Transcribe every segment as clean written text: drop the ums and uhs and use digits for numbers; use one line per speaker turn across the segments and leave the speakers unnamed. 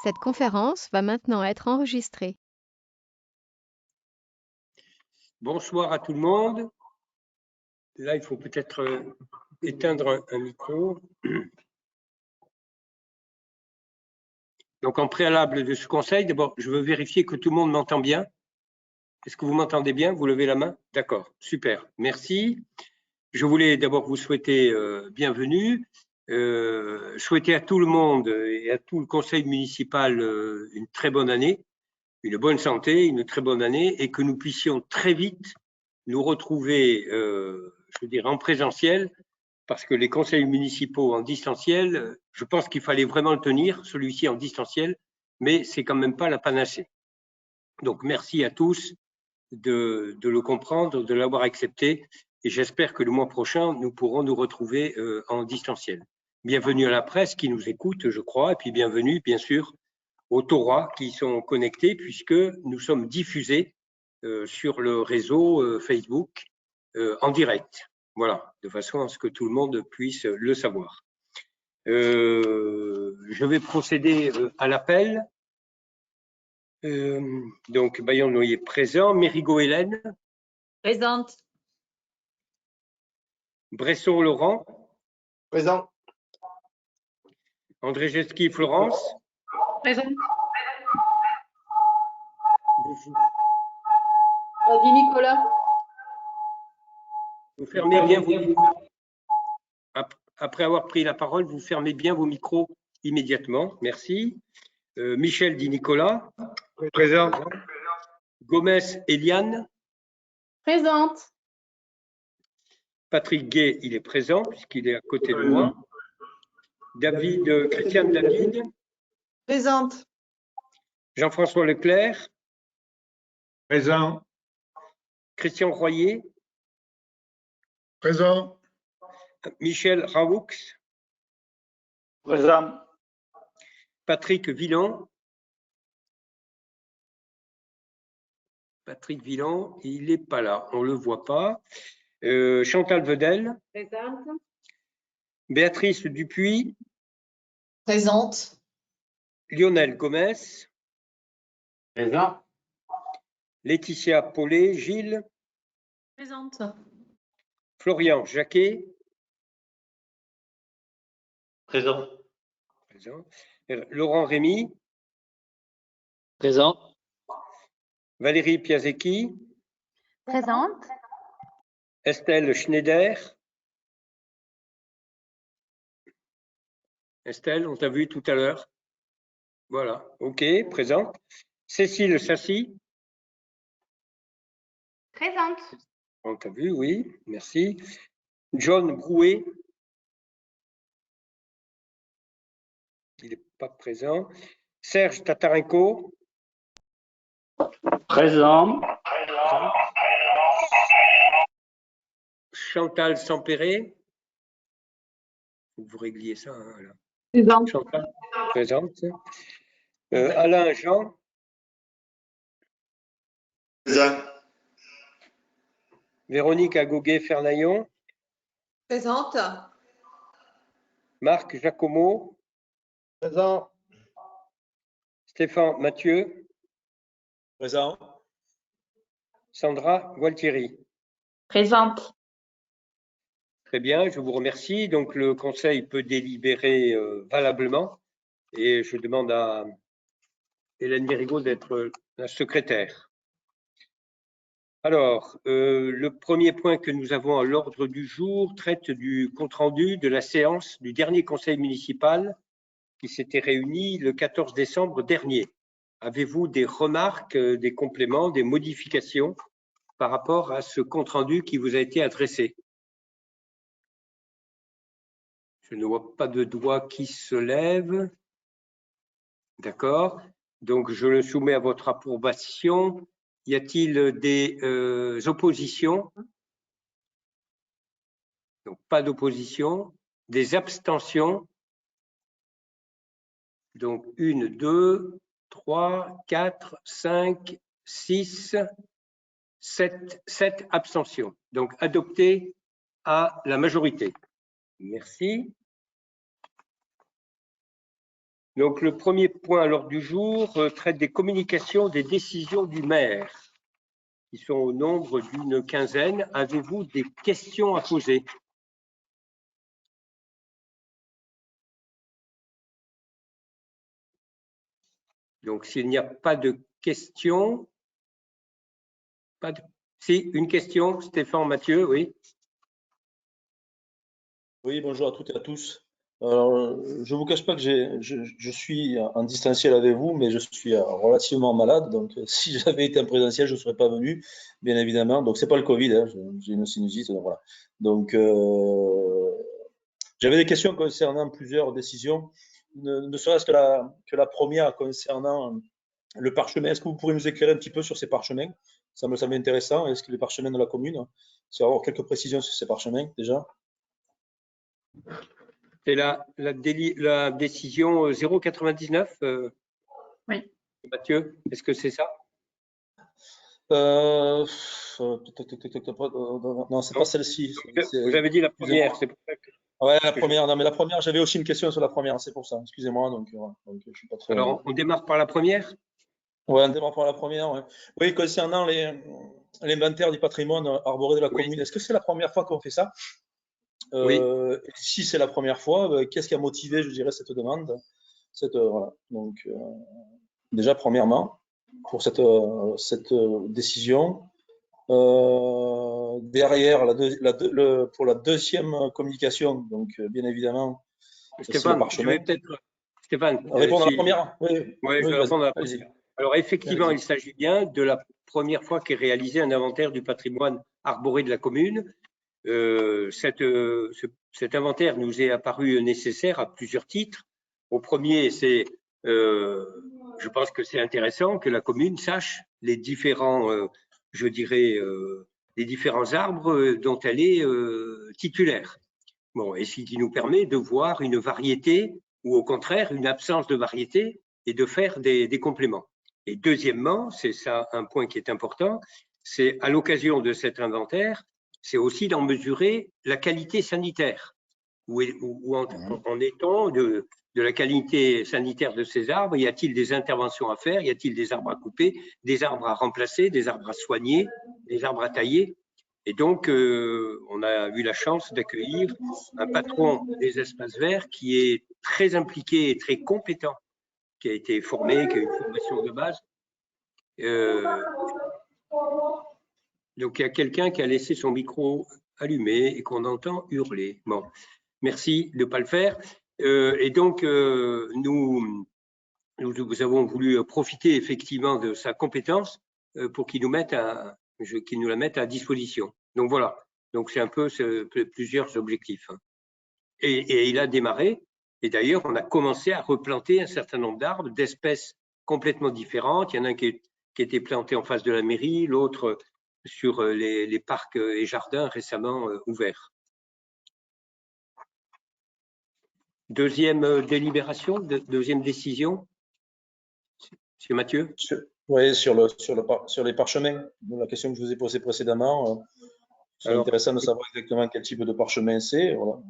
Cette conférence va maintenant être enregistrée.
Bonsoir à tout le monde. Là, il faut peut-être éteindre un micro. Donc, en préalable de ce conseil, d'abord, je veux vérifier que tout le monde m'entend bien. Est-ce que vous m'entendez bien? Vous levez la main? D'accord, super, merci. Je voulais d'abord vous souhaiter bienvenue, souhaiter à tout le monde et à tout le conseil municipal une très bonne année, une bonne santé, une très bonne année, et que nous puissions très vite nous retrouver, je veux dire, en présentiel, parce que les conseils municipaux en distanciel, je pense qu'il fallait vraiment le tenir, celui-ci en distanciel, mais c'est quand même pas la panacée. Donc, merci à tous de le comprendre, de l'avoir accepté, et j'espère que le mois prochain, nous pourrons nous retrouver en distanciel. Bienvenue à la presse qui nous écoute, je crois, et puis bienvenue, bien sûr, aux Taurois qui sont connectés, puisque nous sommes diffusés sur le réseau Facebook en direct. Voilà, de façon à ce que tout le monde puisse le savoir. Je vais procéder à l'appel. Donc, Bayon Noyer présent. Mérigot Hélène.
Présente.
Bresson Laurent.
Présent.
André Jeski Florence.
Présente.
Dit Nicolas.
Vous fermez bien vos micros. Après avoir pris la parole, vous fermez bien vos micros immédiatement. Merci. Michel Di Nicolas.
Présent.
Gomez Eliane.
Présente.
Patrick Gay, il est présent puisqu'il est à côté de moi. Christiane David.
Présente.
Jean-François Leclerc.
Présent.
Christian Royer.
Présent.
Michel Raoux.
Présent.
Patrick Villon. Patrick Villon, il n'est pas là, on ne le voit pas. Chantal Vedel.
Présente.
Béatrice Dupuis.
Présente.
Lionel Gomez.
Présent.
Laetitia Paulet, Gilles.
Présente.
Florian Jacquet.
Présent.
Présent. Laurent Rémy.
Présent.
Valérie Piasecki.
Présente.
Estelle Schneider. Estelle, on t'a vu tout à l'heure. Voilà, ok, présente. Cécile Sassy.
Présente.
On t'a vu, oui, merci. John Brouet. Il n'est pas présent. Serge Tatarenko.
Présent.
Chantal Sampéré. Vous régliez ça. Hein, là.
Présente.
Chantal, présente. Alain Jean.
Présent.
Véronique Agoguet-Fernaillon.
Présente.
Marc Giacomo.
Présent.
Stéphane Mathieu.
Présent.
Sandra Gualtieri.
Présente.
Très bien, je vous remercie. Donc, le Conseil peut délibérer valablement et je demande à Hélène Mérigot d'être la secrétaire. Alors, le premier point que nous avons à l'ordre du jour traite du compte-rendu de la séance du dernier Conseil municipal qui s'était réuni le 14 décembre dernier. Avez-vous des remarques, des compléments, des modifications par rapport à ce compte-rendu qui vous a été adressé? Je ne vois pas de doigt qui se lève. D'accord. Donc, je le soumets à votre approbation. Y a-t-il des oppositions? Donc, pas d'opposition. Des abstentions? Donc, 1, 2, 3, 4, 5, 6, 7 abstentions. Donc, adopté à la majorité. Merci. Donc, le premier point à l'ordre du jour traite des communications des décisions du maire, qui sont au nombre d'une quinzaine. Avez-vous des questions à poser? Donc, s'il n'y a pas de questions, Si, une question, Stéphane, Mathieu, oui.
Oui, bonjour à toutes et à tous. Alors, je ne vous cache pas que je suis en distanciel avec vous, mais je suis relativement malade. Donc, si j'avais été en présentiel, je ne serais pas venu, bien évidemment. Donc, c'est pas le Covid, hein, j'ai une sinusite. Donc, voilà. Donc, j'avais des questions concernant plusieurs décisions, ne serait-ce que la première concernant le parchemin. Est-ce que vous pourriez nous éclairer un petit peu sur ces parchemins? Ça me semble intéressant. Est-ce que les parchemins de la commune, c'est avoir quelques précisions sur ces parchemins déjà?
C'est la décision 099.
Oui.
Mathieu, est-ce que c'est ça?
Non, c'est pas celle-ci.
Vous avez dit la première, c'est pour ça que…
Ouais, la première. Non, mais la première, j'avais aussi une question sur la première, c'est pour ça. Excusez-moi, donc je suis pas très…
Alors, on démarre par la première?
Ouais, on démarre par la première. Ouais. Oui, concernant l'inventaire du patrimoine arboré de la commune, est-ce que c'est la première fois qu'on fait ça?
Oui.
Si c'est la première fois, qu'est-ce qui a motivé, je dirais, cette demande? Voilà. Donc, déjà, premièrement, pour cette décision. Derrière, pour la deuxième communication, donc bien évidemment,
Stéphane, je vais peut-être… Stéphane,
répondre à la première. Oui,
je vais répondre à la
allez-y.
première. Alors, effectivement, il s'agit bien de la première fois qu'est réalisé un inventaire du patrimoine arboré de la commune. Cet inventaire nous est apparu nécessaire à plusieurs titres. Au premier, je pense que c'est intéressant que la commune sache les différents, les différents arbres dont elle est titulaire. Bon, et ce qui nous permet de voir une variété ou au contraire une absence de variété et de faire des compléments. Et deuxièmement, c'est ça un point qui est important, c'est à l'occasion de cet inventaire, c'est aussi d'en mesurer la qualité sanitaire. Où en est-on de la qualité sanitaire de ces arbres? Y a-t-il des interventions à faire? Y a-t-il des arbres à couper, des arbres à remplacer, des arbres à soigner, des arbres à tailler? Et donc, on a eu la chance d'accueillir un patron des espaces verts qui est très impliqué et très compétent, qui a été formé, qui a une formation de base. Donc, il y a quelqu'un qui a laissé son micro allumé et qu'on entend hurler. Bon, merci de ne pas le faire. Et donc, nous avons voulu profiter effectivement de sa compétence pour qu'il nous la mette à disposition. Donc voilà. Donc c'est un peu plusieurs objectifs. Et il a démarré. Et d'ailleurs, on a commencé à replanter un certain nombre d'arbres d'espèces complètement différentes. Il y en a un qui était planté en face de la mairie, l'autre sur les parcs et jardins récemment ouverts. Deuxième délibération, deuxième décision. Monsieur Mathieu?
Oui, sur les parchemins, la question que je vous ai posée précédemment, c'est intéressant de savoir exactement quel type de parchemin c'est. Voilà.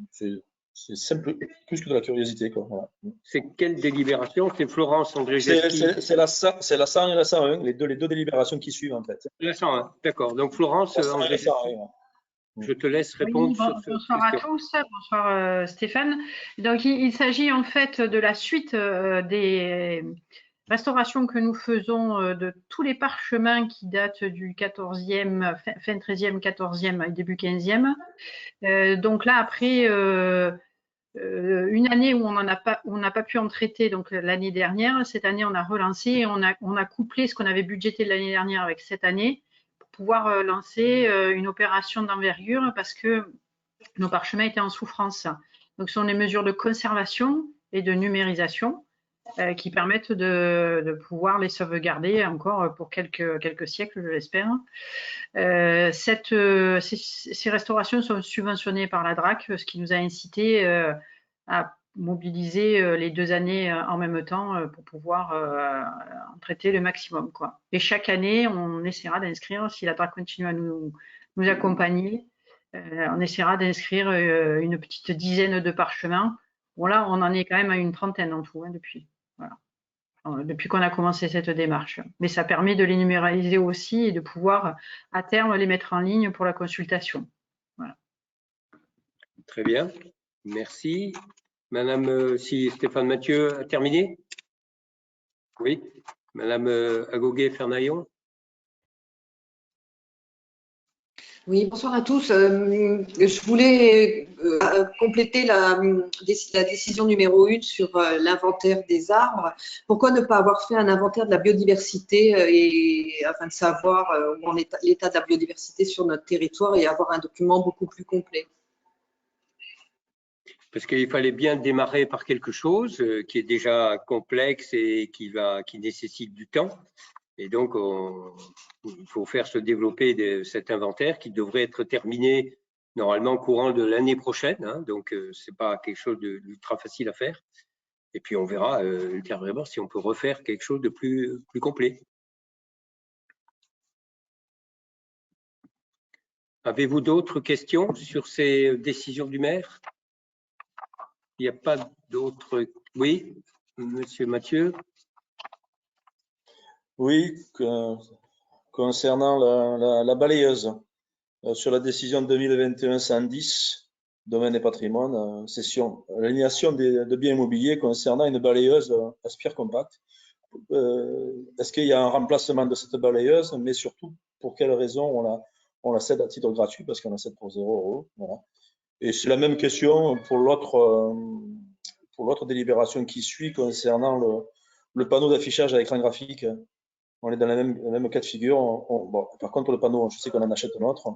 C'est simple, plus que de la curiosité, quoi. Voilà.
C'est quelle délibération? C'est Florence Andrzejewski.
C'est la 100 et la 101, les deux délibérations qui suivent en fait.
La 101, d'accord. Donc Florence Andrzejewski, je te laisse répondre sur cette
bonsoir
question.
à tous, bonsoir Stéphane. Donc il s'agit en fait de la suite des restaurations que nous faisons de tous les parchemins qui datent du 14e, fin 13e, 14e et début 15e. Donc là, après une année où on n'a pas pu en traiter, donc l'année dernière, cette année on a relancé et on a couplé ce qu'on avait budgété l'année dernière avec cette année pour pouvoir lancer une opération d'envergure parce que nos parchemins étaient en souffrance. Donc ce sont des mesures de conservation et de numérisation qui permettent de pouvoir les sauvegarder encore pour quelques siècles, je l'espère. Ces restaurations sont subventionnées par la DRAC, ce qui nous a incité à mobiliser les 2 années en même temps pour pouvoir en traiter le maximum, quoi. Et chaque année, on essaiera d'inscrire, si la DRAC continue à nous accompagner, on essaiera d'inscrire une petite dizaine de parchemins. Bon là, on en est quand même à une trentaine en tout depuis. Voilà. Depuis qu'on a commencé cette démarche. Mais ça permet de les numéraliser aussi et de pouvoir, à terme, les mettre en ligne pour la consultation. Voilà.
Très bien, merci. Madame, si Stéphane Mathieu a terminé? Oui. Madame Agoguet-Fernaillon?
Oui, bonsoir à tous. Je voulais compléter la décision numéro 1 sur l'inventaire des arbres. Pourquoi ne pas avoir fait un inventaire de la biodiversité afin de savoir où en est l'état de la biodiversité sur notre territoire et avoir un document beaucoup plus complet?
Parce qu'il fallait bien démarrer par quelque chose qui est déjà complexe et qui nécessite du temps. Et donc, il faut faire se développer cet inventaire qui devrait être terminé normalement au courant de l'année prochaine. Hein, donc, ce n'est pas quelque chose d'ultra facile à faire. Et puis, on verra ultérieurement si on peut refaire quelque chose de plus complet. Avez-vous d'autres questions sur ces décisions du maire? Il n'y a pas d'autres. Oui, monsieur Mathieu.
Oui, concernant la balayeuse, sur la décision 2021-110, domaine et patrimoine, session, l'aliénation de biens immobiliers concernant une balayeuse aspire compact. Est-ce qu'il y a un remplacement de cette balayeuse, mais surtout, pour quelle raison on la cède à titre gratuit, parce qu'on la cède pour 0 €. Voilà. Et c'est la même question pour l'autre délibération qui suit concernant le panneau d'affichage à écran graphique. On est dans le même cas de figure. Bon, par contre, le panneau, je sais qu'on en achète un autre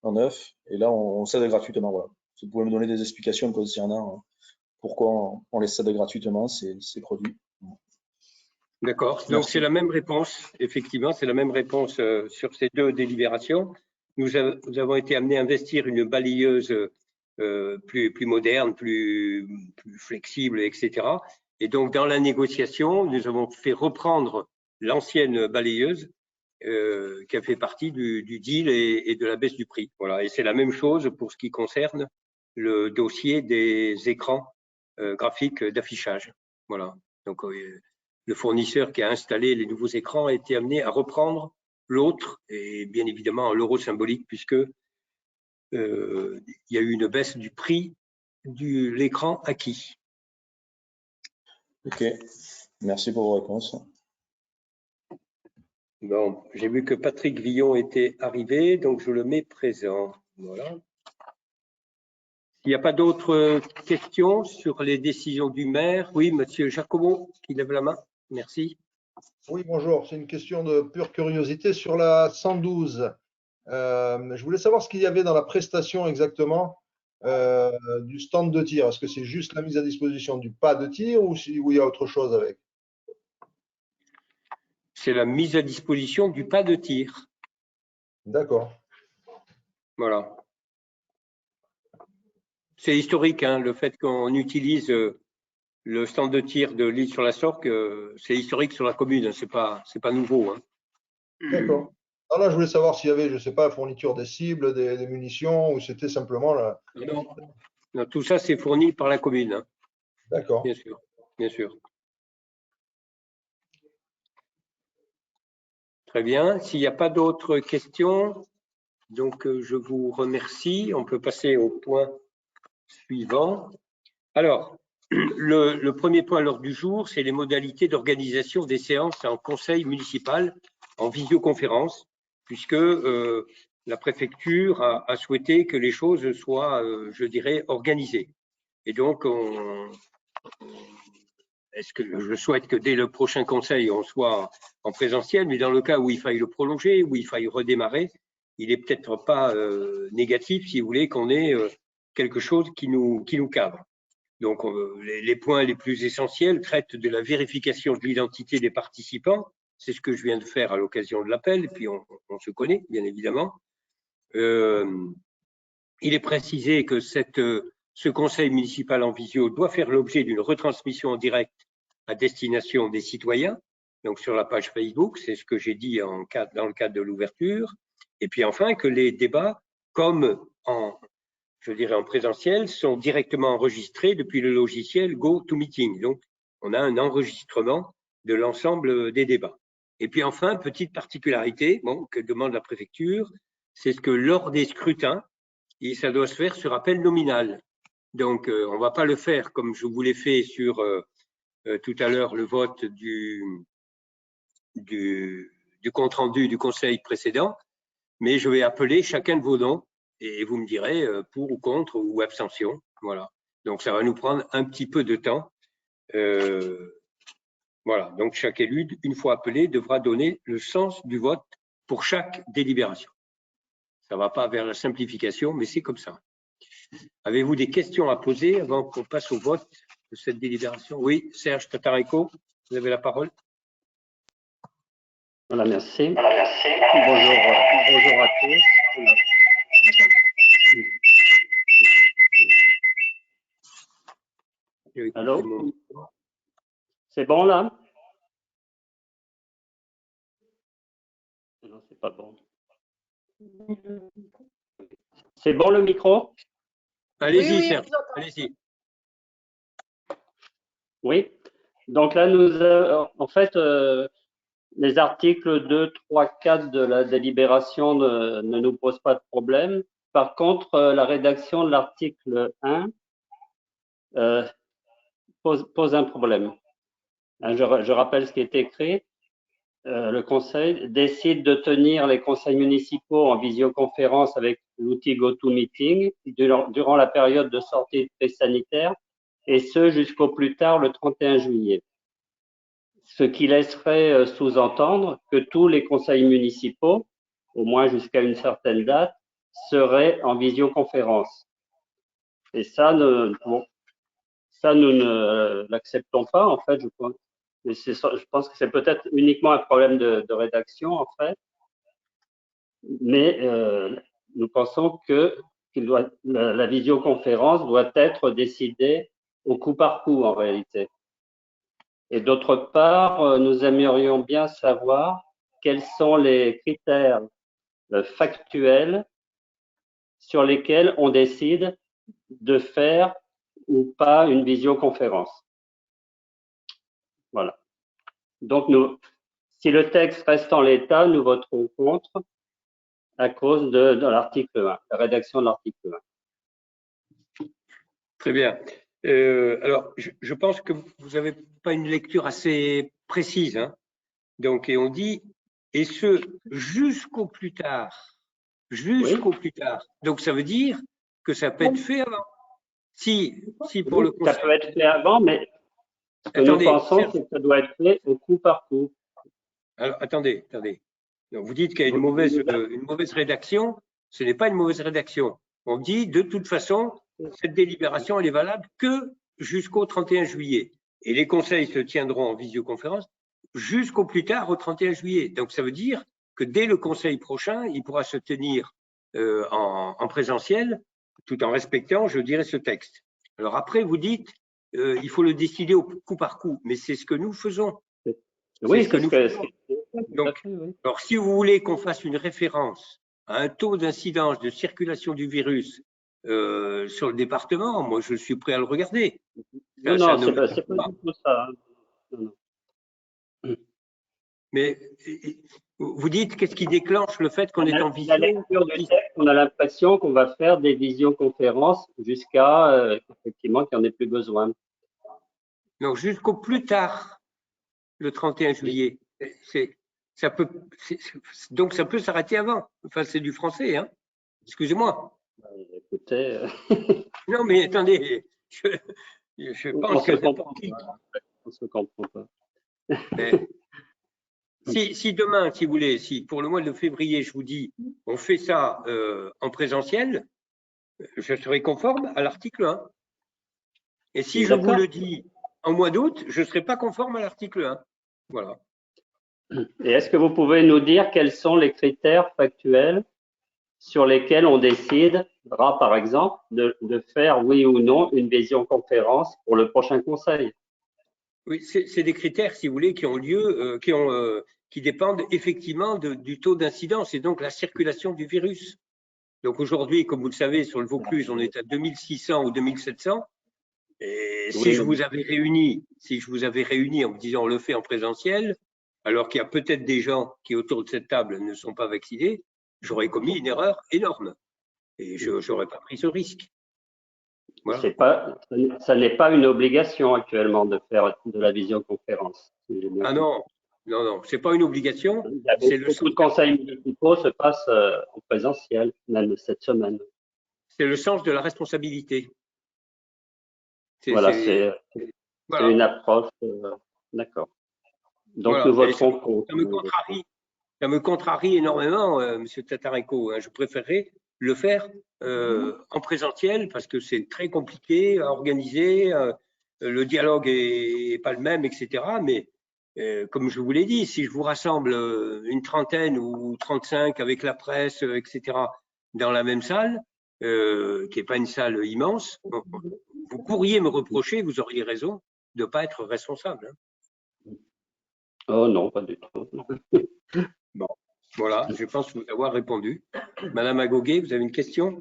en neuf, et là, on cède gratuitement. Voilà. Si vous pouvez me donner des explications concernant pourquoi on les cède gratuitement, ces produits.
D'accord. Donc, c'est la même réponse. Effectivement, c'est la même réponse sur ces deux délibérations. Nous avons été amenés à investir une balayeuse plus moderne, plus flexible, etc. Et donc, dans la négociation, nous avons fait reprendre l'ancienne balayeuse qui a fait partie du deal et de la baisse du prix. Voilà. Et c'est la même chose pour ce qui concerne le dossier des écrans graphiques d'affichage. Voilà. Donc, le fournisseur qui a installé les nouveaux écrans a été amené à reprendre l'autre, et bien évidemment l'euro symbolique, puisque il y a eu une baisse du prix de l'écran acquis.
Ok, merci pour vos réponses.
Bon, j'ai vu que Patrick Villon était arrivé, donc je le mets présent. Voilà. Il n'y a pas d'autres questions sur les décisions du maire? Oui, monsieur Jacobo, qui lève la main. Merci.
Oui, bonjour. C'est une question de pure curiosité sur la 112. Je voulais savoir ce qu'il y avait dans la prestation exactement du stand de tir. Est-ce que c'est juste la mise à disposition du pas de tir ou il y a autre chose avec?
C'est la mise à disposition du pas de tir.
D'accord.
Voilà. C'est historique, hein, le fait qu'on utilise le stand de tir de l'île sur la Sorgue, c'est historique sur la commune, c'est pas nouveau. Hein.
D'accord. Alors là, je voulais savoir s'il y avait, je ne sais pas, fourniture des cibles, des munitions, ou c'était simplement la…
Non, tout ça, c'est fourni par la commune. Hein.
D'accord.
Bien sûr, bien sûr. Très bien. S'il n'y a pas d'autres questions, donc je vous remercie. On peut passer au point suivant. Alors, le premier point à l'ordre du jour, c'est les modalités d'organisation des séances en conseil municipal en visioconférence, puisque la préfecture a souhaité que les choses soient, je dirais, organisées. Et donc, je souhaite que dès le prochain conseil, on soit en présentiel, mais dans le cas où il faille le prolonger, où il faille redémarrer, il n'est peut-être pas négatif, si vous voulez, qu'on ait quelque chose qui nous cadre. Donc, les points les plus essentiels traitent de la vérification de l'identité des participants. C'est ce que je viens de faire à l'occasion de l'appel, et puis on se connaît, bien évidemment. Il est précisé que ce conseil municipal en visio doit faire l'objet d'une retransmission en direct à destination des citoyens, donc sur la page Facebook, c'est ce que j'ai dit dans le cadre de l'ouverture. Et puis enfin, que les débats, comme je dirais en présentiel, sont directement enregistrés depuis le logiciel GoToMeeting. Donc, on a un enregistrement de l'ensemble des débats. Et puis enfin, petite particularité que demande la préfecture, c'est que lors des scrutins, et ça doit se faire sur appel nominal. Donc, on ne va pas le faire comme je vous l'ai fait sur tout à l'heure le vote du compte-rendu du conseil précédent, mais je vais appeler chacun de vos noms et vous me direz pour ou contre ou abstention. Voilà. Donc, ça va nous prendre un petit peu de temps. Voilà. Donc, chaque élu, une fois appelé, devra donner le sens du vote pour chaque délibération. Ça ne va pas vers la simplification, mais c'est comme ça. Avez-vous des questions à poser avant qu'on passe au vote de cette délibération? Oui, Serge Tatarenko, vous avez la parole.
Voilà, merci. Bonjour à tous. Allô? C'est bon là? Non, c'est pas bon. C'est bon le micro?
Allez-y, Serge, allez-y.
Oui. Donc là, en fait, les articles 2, 3, 4 de la délibération ne nous posent pas de problème. Par contre, la rédaction de l'article 1 pose un problème. Je rappelle ce qui est écrit. Le Conseil décide de tenir les conseils municipaux en visioconférence avec l'outil GoToMeeting durant la période de sortie de crise sanitaire, et ce jusqu'au plus tard le 31 juillet. Ce qui laisserait sous-entendre que tous les conseils municipaux, au moins jusqu'à une certaine date, seraient en visioconférence. Et ça, nous ne l'acceptons pas, en fait, je pense. Mais je pense que c'est peut-être uniquement un problème de rédaction, en fait. Mais nous pensons que la visioconférence doit être décidée au coup par coup, en réalité. Et d'autre part, nous aimerions bien savoir quels sont les critères factuels sur lesquels on décide de faire ou pas une visioconférence. Voilà. Donc, si le texte reste en l'état, nous voterons contre à cause de l'article 1, la rédaction de l'article 1.
Très bien. Alors, je pense que vous n'avez pas une lecture assez précise. Hein. Donc, et on dit, et ce, jusqu'au plus tard. Jusqu'au plus tard. Donc, ça veut dire que ça peut être fait avant. Si pour le conseil.
Ça peut être fait avant, mais ce que nous pensons, c'est que ça doit être fait au coup par coup.
Alors, attendez. Donc, vous dites qu'il y a une mauvaise rédaction. Ce n'est pas une mauvaise rédaction. On dit, de toute façon, cette délibération, elle est valable que jusqu'au 31 juillet. Et les conseils se tiendront en visioconférence jusqu'au plus tard, au 31 juillet. Donc, ça veut dire que dès le conseil prochain, il pourra se tenir en présentiel, tout en respectant, je dirais, ce texte. Alors après, vous dites, il faut le décider au coup par coup, mais c'est ce que nous faisons.
Oui, c'est ce que nous faisons.
Donc, alors, si vous voulez qu'on fasse une référence à un taux d'incidence de circulation du virus sur le département, moi, je suis prêt à le regarder.
Non, c'est pas du tout ça. Non.
Mais vous dites, qu'est-ce qui déclenche le fait qu'on est en visio?
La lecture du texte, on a l'impression qu'on va faire des visioconférences jusqu'à, effectivement, qu'il n'y en ait plus besoin.
Donc, jusqu'au plus tard, le 31 juillet. Donc, ça peut s'arrêter avant. Enfin, c'est du français, hein. Excusez-moi.
Écoutez.
Non, mais attendez, je pense que
on se comprend pas.
Mais, si demain, si vous voulez, si pour le mois de février, je vous dis, on fait ça en présentiel, je serai conforme à l'article 1. Et si je vous le dis en mois d'août, je ne serai pas conforme à l'article 1. Voilà.
Et est-ce que vous pouvez nous dire quels sont les critères factuels sur lesquels on décidera, par exemple, de faire oui ou non une visioconférence pour le prochain conseil?
Oui, c'est des critères, si vous voulez, qui ont lieu, qui dépendent effectivement du taux d'incidence et donc la circulation du virus. Donc aujourd'hui, comme vous le savez, sur le Vaucluse, on est à 2600 ou 2700. Et
Oui,
si je vous avais réunis en me disant on le fait en présentiel, alors qu'il y a peut-être des gens qui autour de cette table ne sont pas vaccinés, j'aurais commis une erreur énorme et je n'aurais pas pris ce risque. Voilà.
Ça n'est pas une obligation actuellement de faire de la visioconférence.
Ah non, c'est pas une obligation.
Beaucoup de conseils municipaux se passent en présentiel, même cette semaine.
C'est le sens de la responsabilité.
Voilà, c'est une approche. D'accord. Donc
voilà.
nous voterons contre.
Ça me contrarie énormément, Monsieur Tatarenko. Hein. Je préférerais le faire en présentiel parce que c'est très compliqué à organiser. Le dialogue est pas le même, etc. Mais comme je vous l'ai dit, si je vous rassemble une trentaine ou 35 avec la presse, etc., dans la même salle, qui n'est pas une salle immense, vous pourriez me reprocher, vous auriez raison, de ne pas être responsable. Hein.
Oh non, pas du tout.
Bon, voilà, je pense vous avoir répondu. Madame Agoguet, vous avez une question?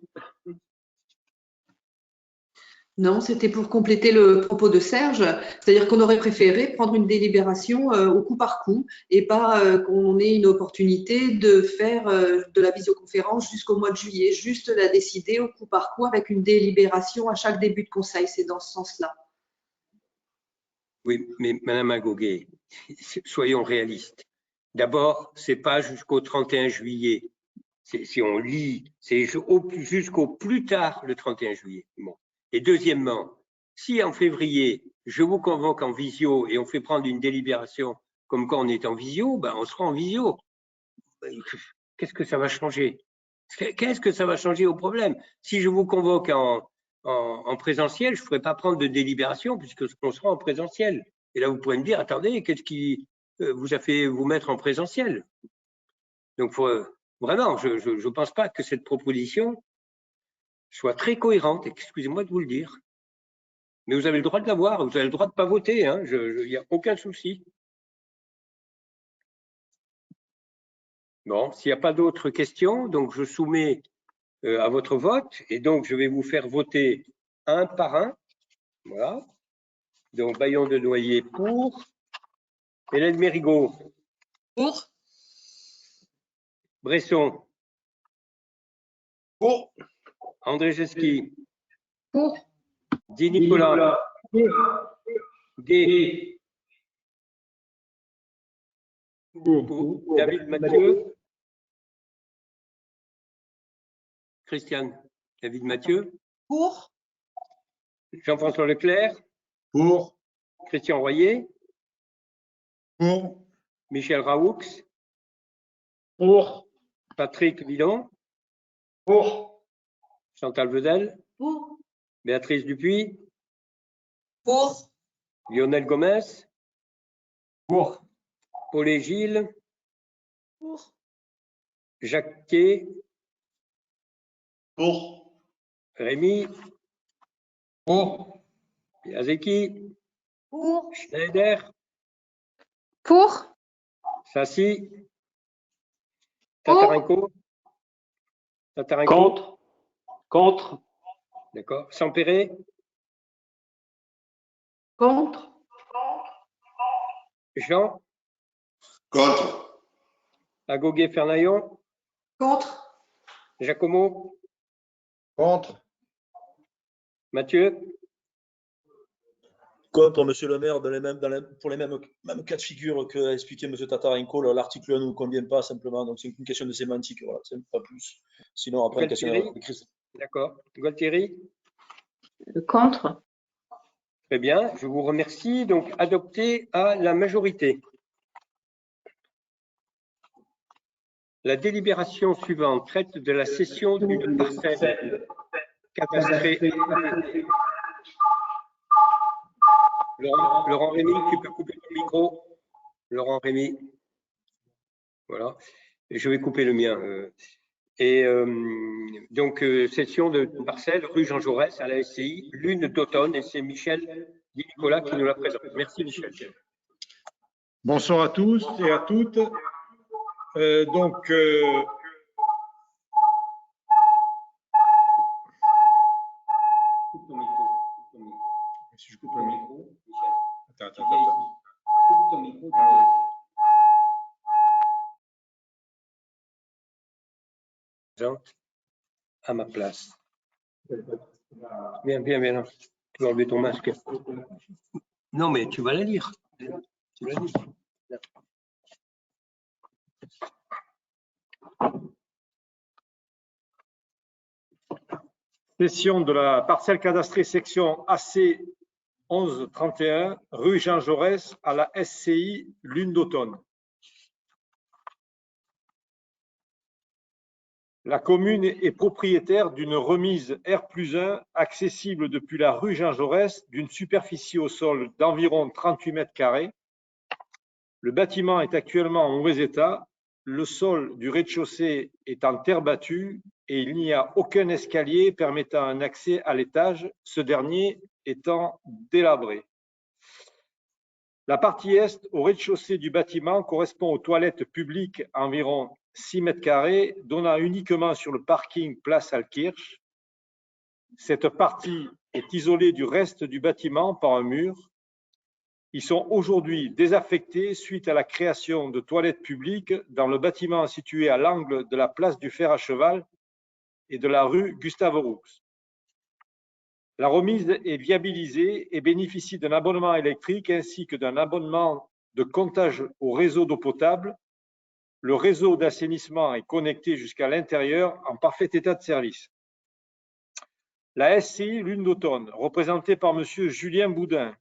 Non, c'était pour compléter le propos de Serge, c'est-à-dire qu'on aurait préféré prendre une délibération au coup par coup et pas qu'on ait une opportunité de faire de la visioconférence jusqu'au mois de juillet, juste la décider au coup par coup avec une délibération à chaque début de conseil, c'est dans ce sens-là.
Oui, mais Madame Agoguet, soyons réalistes. D'abord, c'est pas jusqu'au 31 juillet. Si on lit, c'est jusqu'au plus tard le 31 juillet. Bon. Et deuxièmement, si en février, je vous convoque en visio et on fait prendre une délibération comme quand on est en visio, ben on sera en visio. Qu'est-ce que ça va changer? Qu'est-ce que ça va changer au problème? Si je vous convoque en présentiel, je ne ferai pas prendre de délibération puisque on sera en présentiel. Et là, vous pourrez me dire, attendez, qu'est-ce qui vous a fait vous mettre en présentiel? Donc, vraiment, je ne pense pas que cette proposition soit très cohérente, excusez-moi de vous le dire. Mais vous avez le droit de l'avoir, vous avez le droit de ne pas voter, il n'y a aucun souci. Bon, s'il n'y a pas d'autres questions, donc je soumets à votre vote et donc je vais vous faire voter un par un. Voilà. Donc, Bayon de Noyer pour. Hélène Mérigot.
Pour.
Bresson.
Pour.
André Jeski.
Pour.
Di Nicolas. D. Pour. David Mathieu. Christiane. David Mathieu.
Pour.
Jean-François Leclerc.
Pour.
Christian Royer.
Pour.
Michel Raoux.
Pour.
Patrick Villon.
Pour.
Chantal Vedel.
Pour.
Béatrice Dupuis.
Pour.
Lionel Gomez.
Pour.
Paul et Gilles.
Pour.
Jacques Quay.
Pour.
Rémi.
Pour.
Yazeki.
Pour.
Schneider.
Pour.
Sassi. Tatarenko.
Contre. Contre.
D'accord. Sampéré.
Contre.
Jean.
Contre.
Agoguet Fernaillon.
Contre.
Giacomo.
Contre.
Mathieu.
Contre, monsieur le maire, pour les mêmes cas de figure qu'a expliqué monsieur Tatarenko, l'article ne nous convient pas simplement, donc c'est une question de sémantique, voilà, c'est pas plus. Sinon, après, une question de...
D'accord. Gualtieri.
Contre.
Très bien, je vous remercie. Donc, adopté à la majorité. La délibération suivante traite de la cession d'une parcelle cadastrée. Laurent Rémy, tu peux couper ton micro. Laurent Rémy. Voilà. Et je vais couper le mien. Donc, cession de parcelle rue Jean Jaurès à la SCI, lune d'automne, et c'est Michel Di Nicolas qui nous la présente. Merci Michel.
Bonsoir à tous et à toutes.
À ma place. Bien, bien, bien. Tu vas enlever ton masque. Non, mais tu vas la lire. Tu la lis.
Cession de la parcelle cadastrée section AC 1131, rue Jean Jaurès à la SCI Lune d'Automne. La commune est propriétaire d'une remise R+1 accessible depuis la rue Jean Jaurès d'une superficie au sol d'environ 38 mètres carrés. Le bâtiment est actuellement en mauvais état. Le sol du rez-de-chaussée est en terre battue et il n'y a aucun escalier permettant un accès à l'étage, ce dernier étant délabré. La partie est, au rez-de-chaussée du bâtiment, correspond aux toilettes publiques à environ 6 mètres carrés, donnant uniquement sur le parking place Alkirch. Cette partie est isolée du reste du bâtiment par un mur. Ils sont aujourd'hui désaffectés suite à la création de toilettes publiques dans le bâtiment situé à l'angle de la place du Fer à Cheval et de la rue Gustave Roux. La remise est viabilisée et bénéficie d'un abonnement électrique ainsi que d'un abonnement de comptage au réseau d'eau potable. Le réseau d'assainissement est connecté jusqu'à l'intérieur en parfait état de service. La SCI Lune d'Automne, représentée par M. Julien Boudin,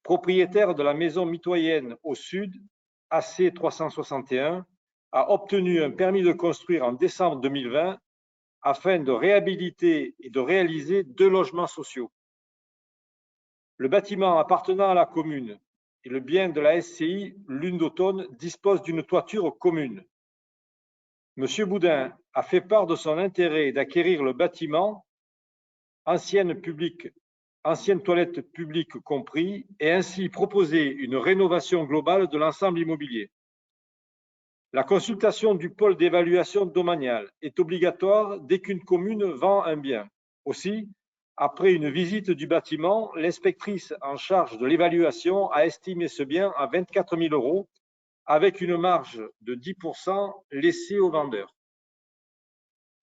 propriétaire de la maison mitoyenne au sud, AC 361, a obtenu un permis de construire en décembre 2020 afin de réhabiliter et de réaliser 2 logements sociaux. Le bâtiment appartenant à la commune et le bien de la SCI Lune d'Automne dispose d'une toiture commune. Monsieur Boudin a fait part de son intérêt d'acquérir le bâtiment, ancienne toilette publique compris, et ainsi proposer une rénovation globale de l'ensemble immobilier. La consultation du pôle d'évaluation domaniale est obligatoire dès qu'une commune vend un bien. Aussi, après une visite du bâtiment, l'inspectrice en charge de l'évaluation a estimé ce bien à 24 000 € avec une marge de 10% laissée au vendeur.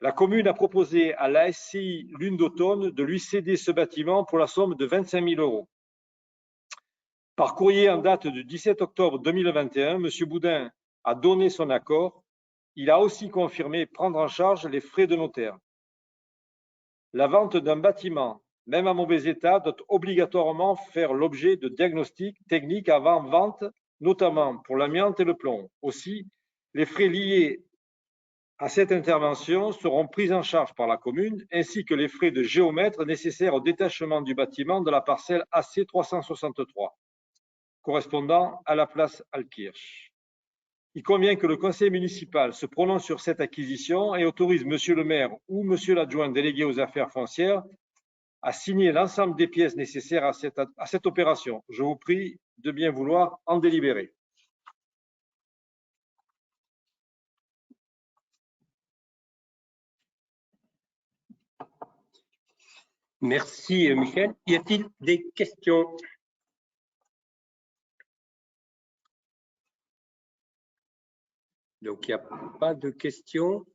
La commune a proposé à la SCI Lune d'Automne de lui céder ce bâtiment pour la somme de 25 000 €. Par courrier en date du 17 octobre 2021, M. Boudin a donné son accord. Il a aussi confirmé prendre en charge les frais de notaire. La vente d'un bâtiment, même en mauvais état, doit obligatoirement faire l'objet de diagnostics techniques avant vente, notamment pour l'amiante et le plomb. Aussi, les frais liés à cette intervention seront pris en charge par la commune, ainsi que les frais de géomètre nécessaires au détachement du bâtiment de la parcelle AC 363, correspondant à la place Alkirch. Il convient que le conseil municipal se prononce sur cette acquisition et autorise monsieur le maire ou monsieur l'adjoint délégué aux affaires foncières à signer l'ensemble des pièces nécessaires à cette opération. Je vous prie de bien vouloir en délibérer.
Merci, Michel. Y a-t-il des questions? Donc, il n'y a pas de questions.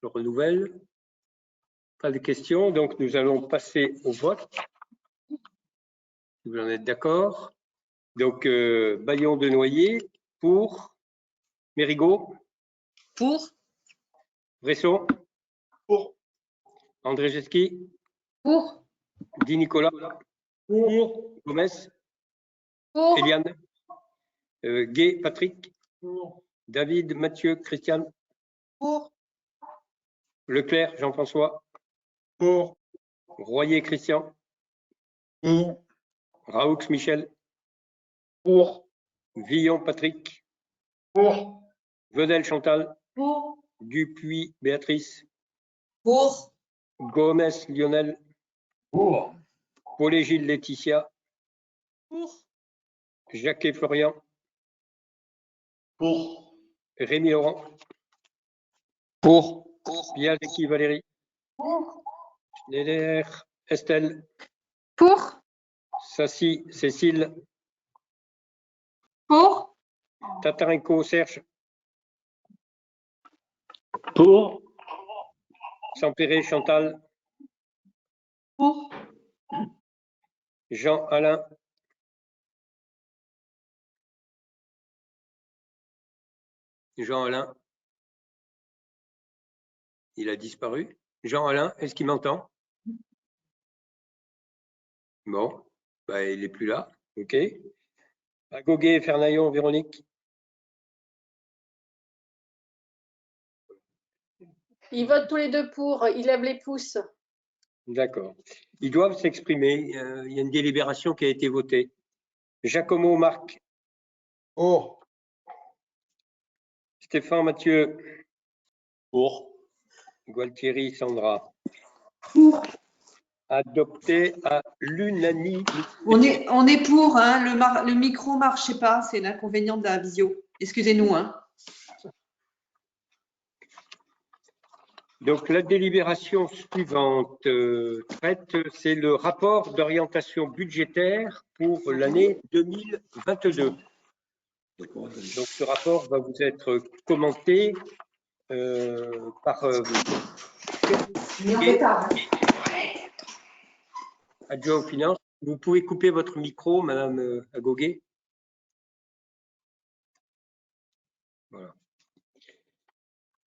Je renouvelle. Pas de questions. Donc, nous allons passer au vote. Vous en êtes d'accord? Donc, Bayon de Noyer pour. Mérigot?
Pour.
Bresson?
Pour.
André Jeski?
Pour.
Di Nicolas?
Pour.
Gomez?
Pour.
Eliane? Gay, Patrick?
Pour.
David, Mathieu, Christiane?
Pour.
Leclerc, Jean-François?
Pour.
Royer, Christian?
Pour.
Raoux, Michel?
Pour.
Villon, Patrick?
Pour.
Vedel, Chantal?
Pour.
Dupuis, Béatrice?
Pour.
Gomez, Lionel?
Pour.
Paulet, Gilles, Laetitia?
Pour.
Jacquet, Florian?
Pour.
Rémi, Laurent?
Pour.
Bialeki, Valérie?
Pour.
Schneider, Estelle?
Pour.
Sassi, Cécile?
Pour.
Tatarenko, Serge.
Pour.
Sampéré, Chantal.
Pour.
Jean-Alain. Jean-Alain. Il a disparu. Jean-Alain, est-ce qu'il m'entend? Bon, bah, il n'est plus là. OK. Agoguet, Fernaillon, Véronique.
Ils votent tous les deux pour, ils lèvent les pouces.
D'accord. Ils doivent s'exprimer. Il y a une délibération qui a été votée. Giacomo, Marc.
Pour.
Stéphane, Mathieu.
Pour.
Gualtieri, Sandra.
Pour.
Adopté à l'unanimité.
On est pour, hein, le micro ne marchait pas, c'est l'inconvénient de la visio. Excusez-nous. Hein.
Donc, la délibération suivante traite, c'est le rapport d'orientation budgétaire pour l'année 2022. Donc, ce rapport va vous être commenté par adjoint aux finances. Vous pouvez couper votre micro, Madame Agoguet. Voilà.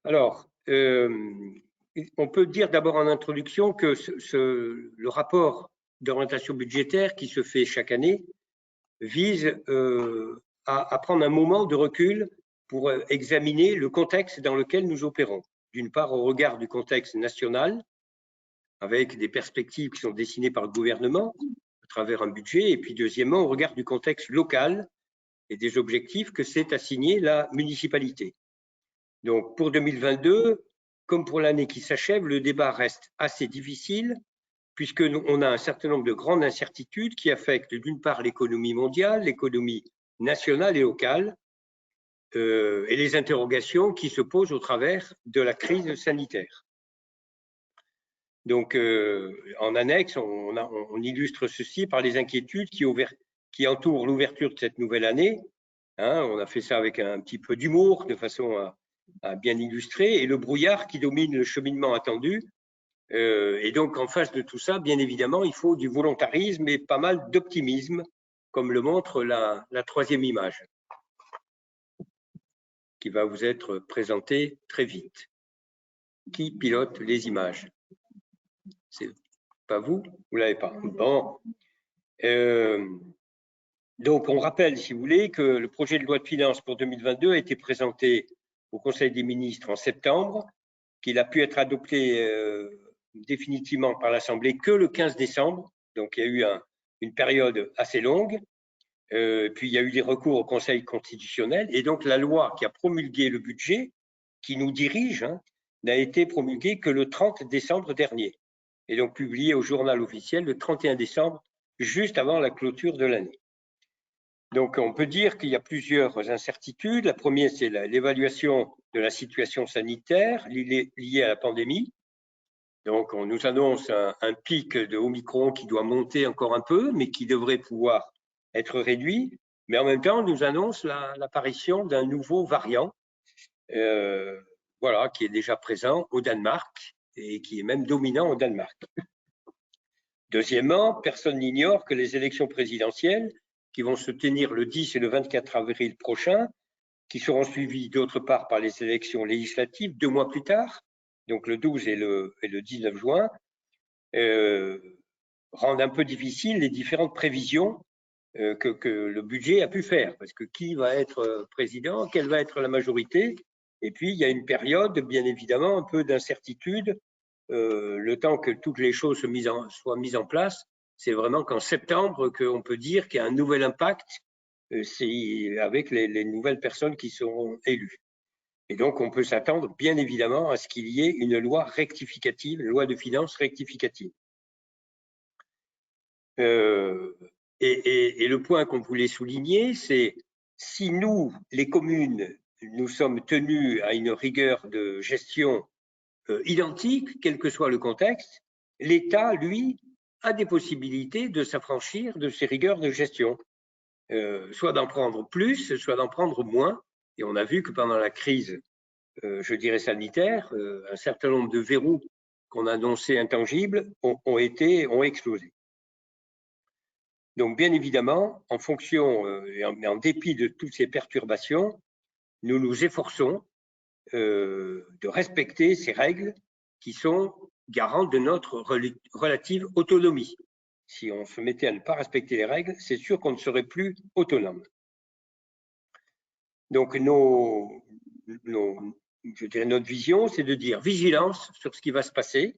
Alors, on peut dire d'abord en introduction que le rapport d'orientation budgétaire qui se fait chaque année vise à prendre un moment de recul pour examiner le contexte dans lequel nous opérons. D'une part, au regard du contexte national, avec des perspectives qui sont dessinées par le gouvernement à travers un budget, et puis deuxièmement, au regard du contexte local et des objectifs que s'est assigné la municipalité. Donc, pour 2022, comme pour l'année qui s'achève, le débat reste assez difficile puisqu'on a un certain nombre de grandes incertitudes qui affectent d'une part l'économie mondiale, l'économie nationale et locale, et les interrogations qui se posent au travers de la crise sanitaire. Donc, en annexe, on illustre ceci par les inquiétudes qui entourent l'ouverture de cette nouvelle année. Hein, on a fait ça avec un petit peu d'humour, de façon à bien illustrer, et le brouillard qui domine le cheminement attendu. Et donc, en face de tout ça, bien évidemment, il faut du volontarisme et pas mal d'optimisme, comme le montre la troisième image, qui va vous être présentée très vite. Qui pilote les images? C'est pas vous? Vous l'avez pas. Bon. Donc, on rappelle, si vous voulez, que le projet de loi de finances pour 2022 a été présenté au Conseil des ministres en septembre, qu'il a pu être adopté définitivement par l'Assemblée que le 15 décembre. Donc, il y a eu une période assez longue. Puis, il y a eu des recours au Conseil constitutionnel. Et donc, la loi qui a promulgué le budget, qui nous dirige, hein, n'a été promulguée que le 30 décembre dernier. Et donc, publiée au journal officiel le 31 décembre, juste avant la clôture de l'année. Donc, on peut dire qu'il y a plusieurs incertitudes. La première, c'est l'évaluation de la situation sanitaire liée à la pandémie. Donc, on nous annonce un pic de Omicron qui doit monter encore un peu, mais qui devrait pouvoir être réduit. Mais en même temps, on nous annonce l'apparition d'un nouveau variant, voilà, qui est déjà présent au Danemark et qui est même dominant au Danemark. Deuxièmement, personne n'ignore que les élections présidentielles qui vont se tenir le 10 et le 24 avril prochain, qui seront suivies d'autre part par les élections législatives 2 mois plus tard, donc le 12 et le 19 juin, rendent un peu difficile les différentes prévisions que le budget a pu faire, parce que qui va être président, quelle va être la majorité, et puis il y a une période, bien évidemment, un peu d'incertitude, le temps que toutes les choses soient mises en place. C'est vraiment qu'en septembre qu'on peut dire qu'il y a un nouvel impact, c'est avec les nouvelles personnes qui seront élues. Et donc, on peut s'attendre, bien évidemment, à ce qu'il y ait une loi rectificative, une loi de finances rectificative. Et le point qu'on voulait souligner, c'est si nous, les communes, nous sommes tenus à une rigueur de gestion identique, quel que soit le contexte, l'État, lui, a des possibilités de s'affranchir de ces rigueurs de gestion. soit d'en prendre plus, soit d'en prendre moins. Et on a vu que pendant la crise, je dirais sanitaire, un certain nombre de verrous qu'on annonçait intangibles ont explosé. Donc, bien évidemment, en fonction et en dépit de toutes ces perturbations, nous nous efforçons de respecter ces règles qui sont garantes de notre relative autonomie. Si on se mettait à ne pas respecter les règles, c'est sûr qu'on ne serait plus autonome. Donc, je dirais notre vision, c'est de dire vigilance sur ce qui va se passer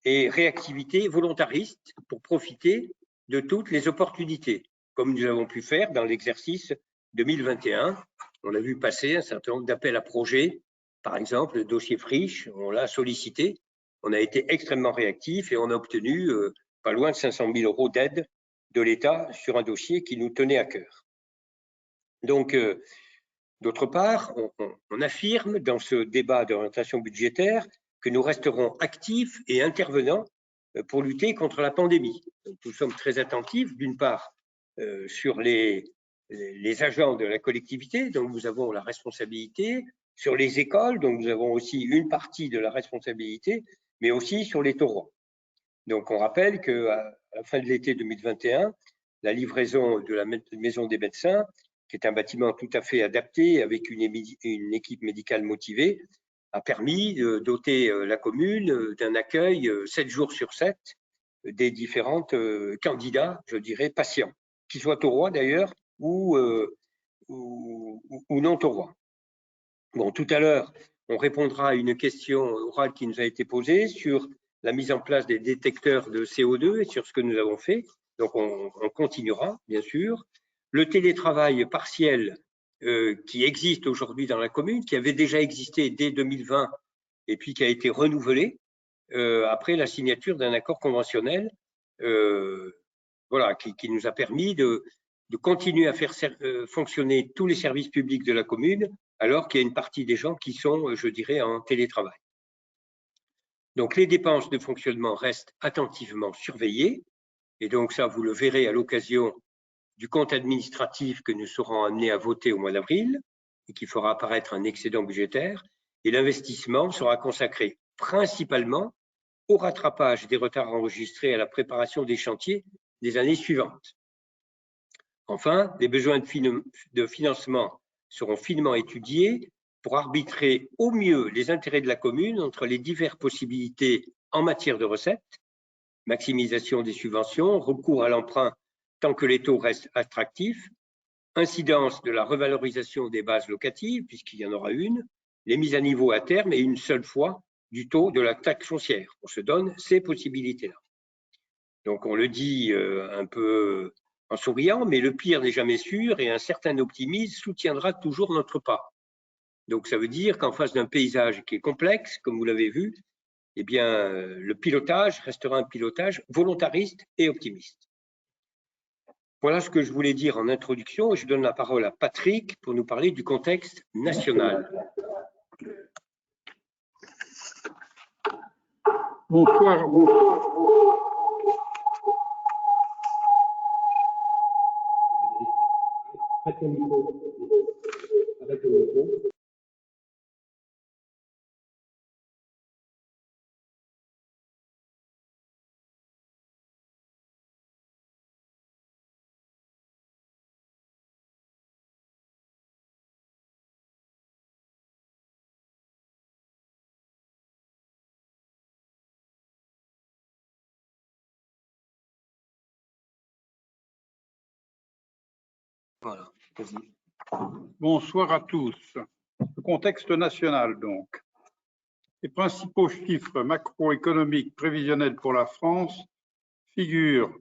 et réactivité volontariste pour profiter de toutes les opportunités, comme nous avons pu faire dans l'exercice 2021. On a vu passer un certain nombre d'appels à projets, par exemple le dossier Friche, on l'a sollicité, on a été extrêmement réactif et on a obtenu pas loin de 500 000 € d'aide de l'État sur un dossier qui nous tenait à cœur. Donc, d'autre part, on affirme dans ce débat d'orientation budgétaire que nous resterons actifs et intervenants pour lutter contre la pandémie. Donc, nous sommes très attentifs, d'une part, sur les agents de la collectivité, dont nous avons la responsabilité, sur les écoles, dont nous avons aussi une partie de la responsabilité, mais aussi sur les taureaux. Donc, on rappelle qu'à la fin de l'été 2021, la livraison de la Maison des médecins, qui est un bâtiment tout à fait adapté avec une équipe médicale motivée, a permis de doter la commune d'un accueil 7 jours sur 7 des différents candidats, je dirais, patients, qu'ils soient taurois d'ailleurs ou non taurois. Bon, tout à l'heure, on répondra à une question orale qui nous a été posée sur la mise en place des détecteurs de CO2 et sur ce que nous avons fait. Donc, on continuera, bien sûr. Le télétravail partiel qui existe aujourd'hui dans la commune, qui avait déjà existé dès 2020 et puis qui a été renouvelé après la signature d'un accord conventionnel voilà, qui nous a permis de continuer à faire fonctionner tous les services publics de la commune, alors qu'il y a une partie des gens qui sont, je dirais, en télétravail. Donc, les dépenses de fonctionnement restent attentivement surveillées, et donc ça, vous le verrez à l'occasion du compte administratif que nous serons amenés à voter au mois d'avril et qui fera apparaître un excédent budgétaire. Et l'investissement sera consacré principalement au rattrapage des retards enregistrés à la préparation des chantiers des années suivantes. Enfin, les besoins de financement seront finement étudiés pour arbitrer au mieux les intérêts de la commune entre les diverses possibilités en matière de recettes, maximisation des subventions, recours à l'emprunt tant que les taux restent attractifs, incidence de la revalorisation des bases locatives, puisqu'il y en aura une, les mises à niveau à terme et une seule fois du taux de la taxe foncière. On se donne ces possibilités-là. Donc, on le dit un peu en souriant, mais le pire n'est jamais sûr et un certain optimisme soutiendra toujours notre pas. Donc, ça veut dire qu'en face d'un paysage qui est complexe, comme vous l'avez vu, eh bien, le pilotage restera un pilotage volontariste et optimiste. Voilà ce que je voulais dire en introduction. Je donne la parole à Patrick pour nous parler du contexte national.
Bonsoir.
Voilà.
Bonsoir à tous. Le contexte national, donc. Les principaux chiffres macroéconomiques prévisionnels pour la France figurent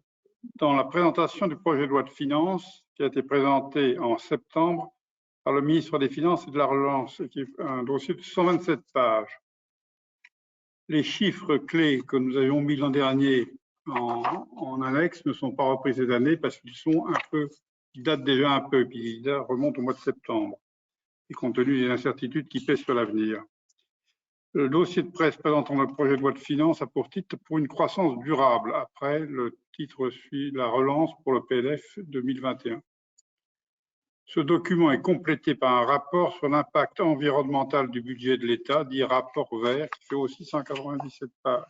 dans la présentation du projet de loi de finances qui a été présenté en septembre par le ministre des Finances et de la Relance, qui est un dossier de 127 pages. Les chiffres clés que nous avions mis l'an dernier en annexe ne sont pas repris cette année parce qu'ils sont ils datent déjà un peu, puis ils remontent au mois de septembre, et compte tenu des incertitudes qui pèsent sur l'avenir. Le dossier de presse présentant le projet de loi de finances a pour titre « Pour une croissance durable ». Après, le titre suit « La relance pour le PLF 2021 ». Ce document est complété par un rapport sur l'impact environnemental du budget de l'État, dit rapport vert, qui fait aussi 197 pages.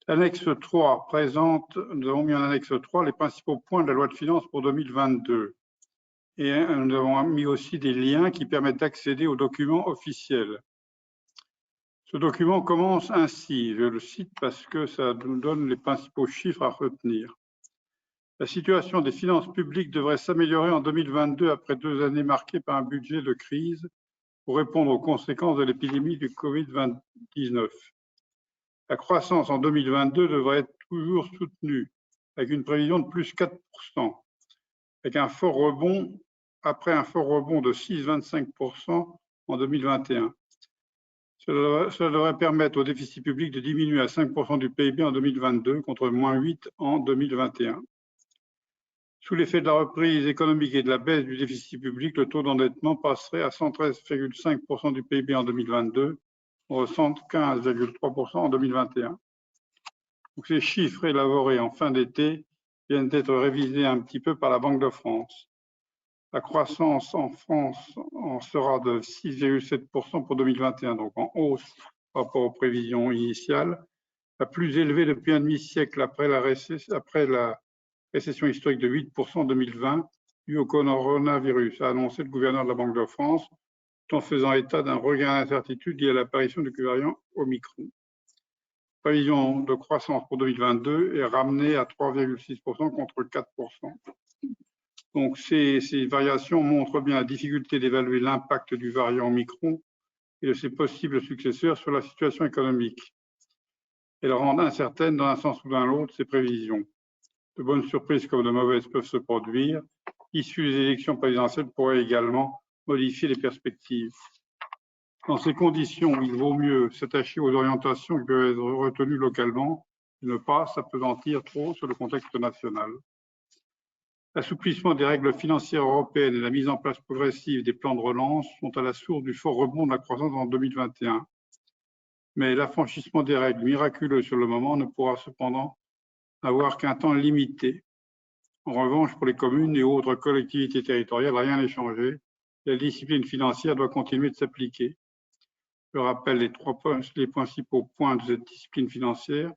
L'annexe 3 présente, nous avons mis en annexe 3 les principaux points de la loi de finances pour 2022. Et nous avons mis aussi des liens qui permettent d'accéder aux documents officiels. Ce document commence ainsi, je le cite parce que ça nous donne les principaux chiffres à retenir. La situation des finances publiques devrait s'améliorer en 2022 après 2 années marquées par un budget de crise pour répondre aux conséquences de l'épidémie du Covid-19. La croissance en 2022 devrait être toujours soutenue, avec une prévision de plus 4%, avec un fort rebond, après un fort rebond de 6,25% en 2021. Cela devrait permettre au déficit public de diminuer à 5% du PIB en 2022 contre moins 8% en 2021. Sous l'effet de la reprise économique et de la baisse du déficit public, le taux d'endettement passerait à 113,5% du PIB en 2022 contre 115,3% en 2021. Donc, ces chiffres élaborés en fin d'été viennent d'être révisés un petit peu par la Banque de France. La croissance en France en sera de 6,7% pour 2021, donc en hausse par rapport aux prévisions initiales, la plus élevée depuis un demi-siècle après la récession historique de 8% en 2020 due au coronavirus, a annoncé le gouverneur de la Banque de France, tout en faisant état d'un regain d'incertitude lié à l'apparition du variant Omicron. La prévision de croissance pour 2022 est ramenée à 3,6% contre 4%. Donc, ces variations montrent bien la difficulté d'évaluer l'impact du variant Omicron et de ses possibles successeurs sur la situation économique. Elles rendent incertaines dans un sens ou dans l'autre ces prévisions. De bonnes surprises comme de mauvaises peuvent se produire. Issues des élections présidentielles pourraient également modifier les perspectives. Dans ces conditions, il vaut mieux s'attacher aux orientations qui peuvent être retenues localement et ne pas s'appesantir trop sur le contexte national. L'assouplissement des règles financières européennes et la mise en place progressive des plans de relance sont à la source du fort rebond de la croissance en 2021. Mais l'affranchissement des règles miraculeux sur le moment ne pourra cependant avoir qu'un temps limité. En revanche, pour les communes et autres collectivités territoriales, rien n'est changé. La discipline financière doit continuer de s'appliquer. Je rappelle les principaux points de cette discipline financière.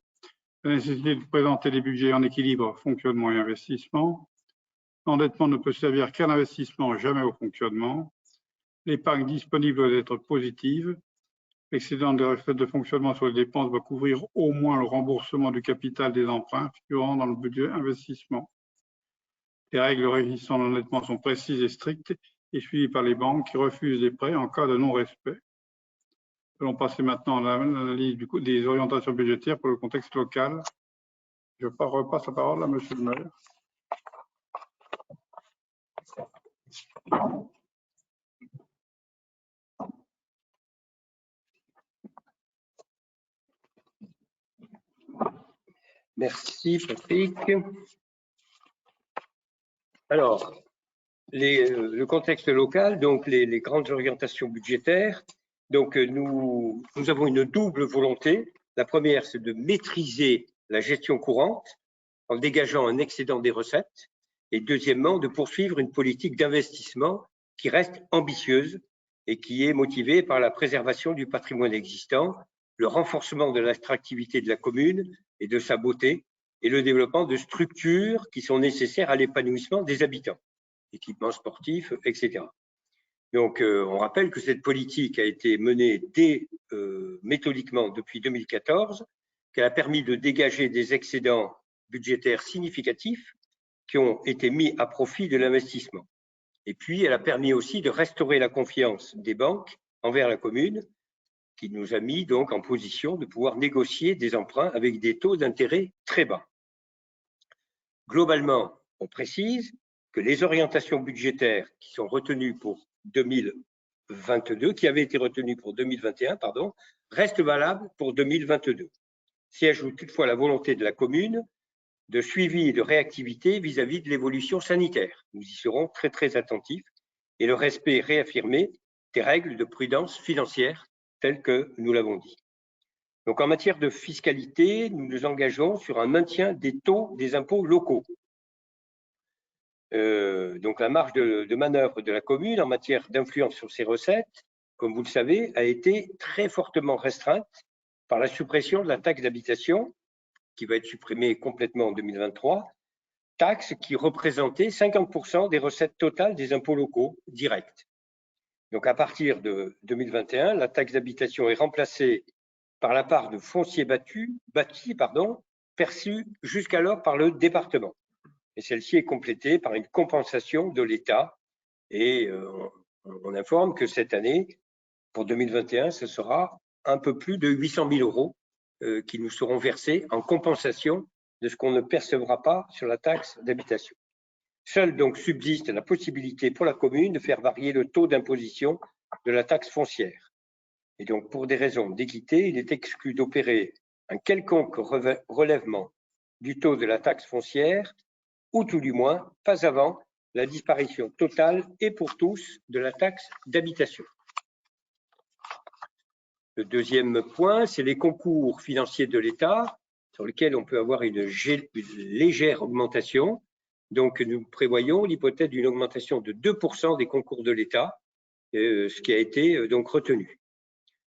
La nécessité de présenter des budgets en équilibre, fonctionnement et investissement. L'endettement ne peut servir qu'à l'investissement, jamais au fonctionnement. L'épargne disponible doit être positive. L'excédent des recettes de fonctionnement sur les dépenses doit couvrir au moins le remboursement du capital des emprunts figurant dans le budget investissement. Les règles régissant l'endettement sont précises et strictes et suivies par les banques qui refusent les prêts en cas de non-respect. Nous allons passer maintenant à l'analyse des orientations budgétaires pour le contexte local. Je repasse la parole à Monsieur le maire.
Merci Patrick. Alors, le contexte local, donc les grandes orientations budgétaires. Donc nous avons une double volonté. La première, c'est de maîtriser la gestion courante en dégageant un excédent des recettes. Et deuxièmement, de poursuivre une politique d'investissement qui reste ambitieuse et qui est motivée par la préservation du patrimoine existant, le renforcement de l'attractivité de la commune et de sa beauté, et le développement de structures qui sont nécessaires à l'épanouissement des habitants, équipements sportifs, etc. Donc, on rappelle que cette politique a été menée méthodiquement depuis 2014, qu'elle a permis de dégager des excédents budgétaires significatifs qui ont été mis à profit de l'investissement. Et puis, elle a permis aussi de restaurer la confiance des banques envers la commune, qui nous a mis donc en position de pouvoir négocier des emprunts avec des taux d'intérêt très bas. Globalement, on précise que les orientations budgétaires qui sont retenues pour 2022, qui avaient été retenues pour 2021, pardon, restent valables pour 2022. S'y ajoute toutefois la volonté de la commune de suivi et de réactivité vis-à-vis de l'évolution sanitaire. Nous y serons très très attentifs et le respect réaffirmé des règles de prudence financière telles que nous l'avons dit. Donc en matière de fiscalité, nous nous engageons sur un maintien des taux des impôts locaux. Donc la marge de manœuvre de la commune en matière d'influence sur ses recettes, comme vous le savez, a été très fortement restreinte par la suppression de la taxe d'habitation, qui va être supprimée complètement en 2023, taxe qui représentait 50% des recettes totales des impôts locaux directs. Donc à partir de 2021, la taxe d'habitation est remplacée par la part de foncier bâti, perçue jusqu'alors par le département. Et celle-ci est complétée par une compensation de l'État. Et on informe que cette année, pour 2021, ce sera un peu plus de 800 000 euros qui nous seront versés en compensation de ce qu'on ne percevra pas sur la taxe d'habitation. Seule donc subsiste la possibilité pour la commune de faire varier le taux d'imposition de la taxe foncière. Et donc, pour des raisons d'équité, il est exclu d'opérer un quelconque relèvement du taux de la taxe foncière, ou tout du moins pas avant la disparition totale et pour tous de la taxe d'habitation. Le deuxième point, c'est les concours financiers de l'État, sur lesquels on peut avoir une légère augmentation. Donc, nous prévoyons l'hypothèse d'une augmentation de 2% des concours de l'État, ce qui a été donc retenu.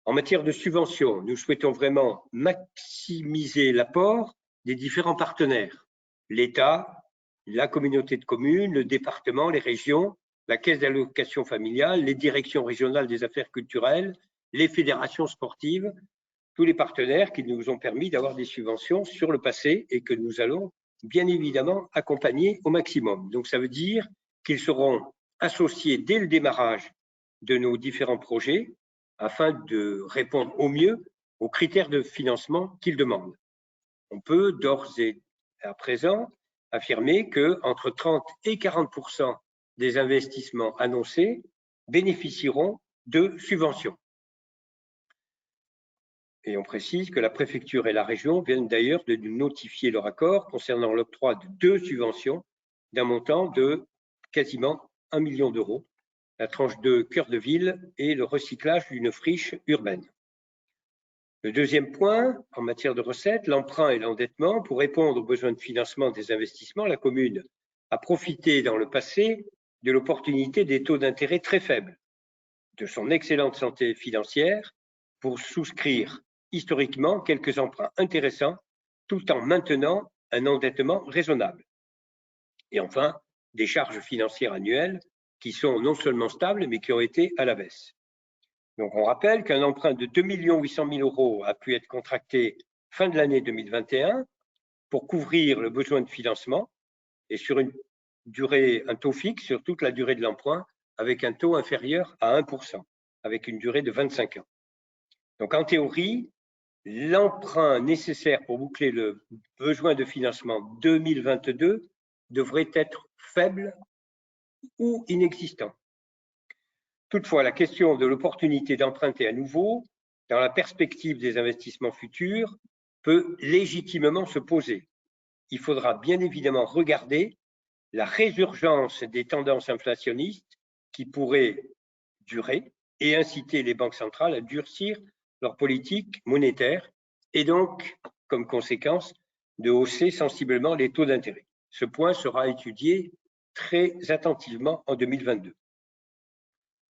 En matière de subventions, nous souhaitons vraiment maximiser l'apport des différents partenaires, l'État, la communauté de communes, le département, les régions, la caisse d'allocation familiale, les directions régionales des affaires culturelles, les fédérations sportives, tous les partenaires qui nous ont permis d'avoir des subventions sur le passé et que nous allons bien évidemment accompagner au maximum. Donc ça veut dire qu'ils seront associés dès le démarrage de nos différents projets afin de répondre au mieux aux critères de financement qu'ils demandent. On peut d'ores et à présent affirmer qu'entre 30 et 40% des investissements annoncés bénéficieront de subventions. Et on précise que la préfecture et la région viennent d'ailleurs de nous notifier leur accord concernant l'octroi de 2 subventions d'un montant de quasiment 1 million d'euros, la tranche de cœur de ville et le recyclage d'une friche urbaine. Le deuxième point, en matière de recettes, l'emprunt et l'endettement. Pour répondre aux besoins de financement des investissements, la commune a profité dans le passé de l'opportunité des taux d'intérêt très faibles, de son excellente santé financière pour souscrire historiquement quelques emprunts intéressants tout en maintenant un endettement raisonnable. Et enfin, des charges financières annuelles qui sont non seulement stables, mais qui ont été à la baisse. Donc, on rappelle qu'un emprunt de 2 800 000 euros a pu être contracté fin de l'année 2021 pour couvrir le besoin de financement et sur une durée, un taux fixe sur toute la durée de l'emprunt avec un taux inférieur à 1%, avec une durée de 25 ans. Donc, en théorie, l'emprunt nécessaire pour boucler le besoin de financement 2022 devrait être faible ou inexistant. Toutefois, la question de l'opportunité d'emprunter à nouveau, dans la perspective des investissements futurs, peut légitimement se poser. Il faudra bien évidemment regarder la résurgence des tendances inflationnistes qui pourraient durer et inciter les banques centrales à durcir leur politique monétaire et donc, comme conséquence, de hausser sensiblement les taux d'intérêt. Ce point sera étudié très attentivement en 2022.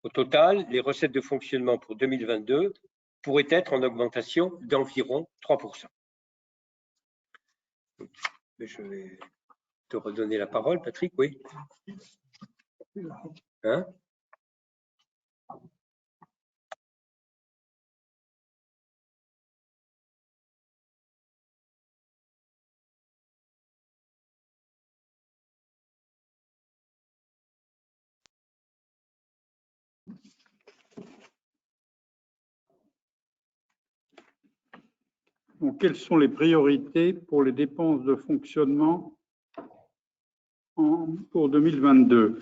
Au total, les recettes de fonctionnement pour 2022 pourraient être en augmentation d'environ 3%. Je vais te redonner la parole, Patrick, oui. Hein ?
Donc, quelles sont les priorités pour les dépenses de fonctionnement pour 2022?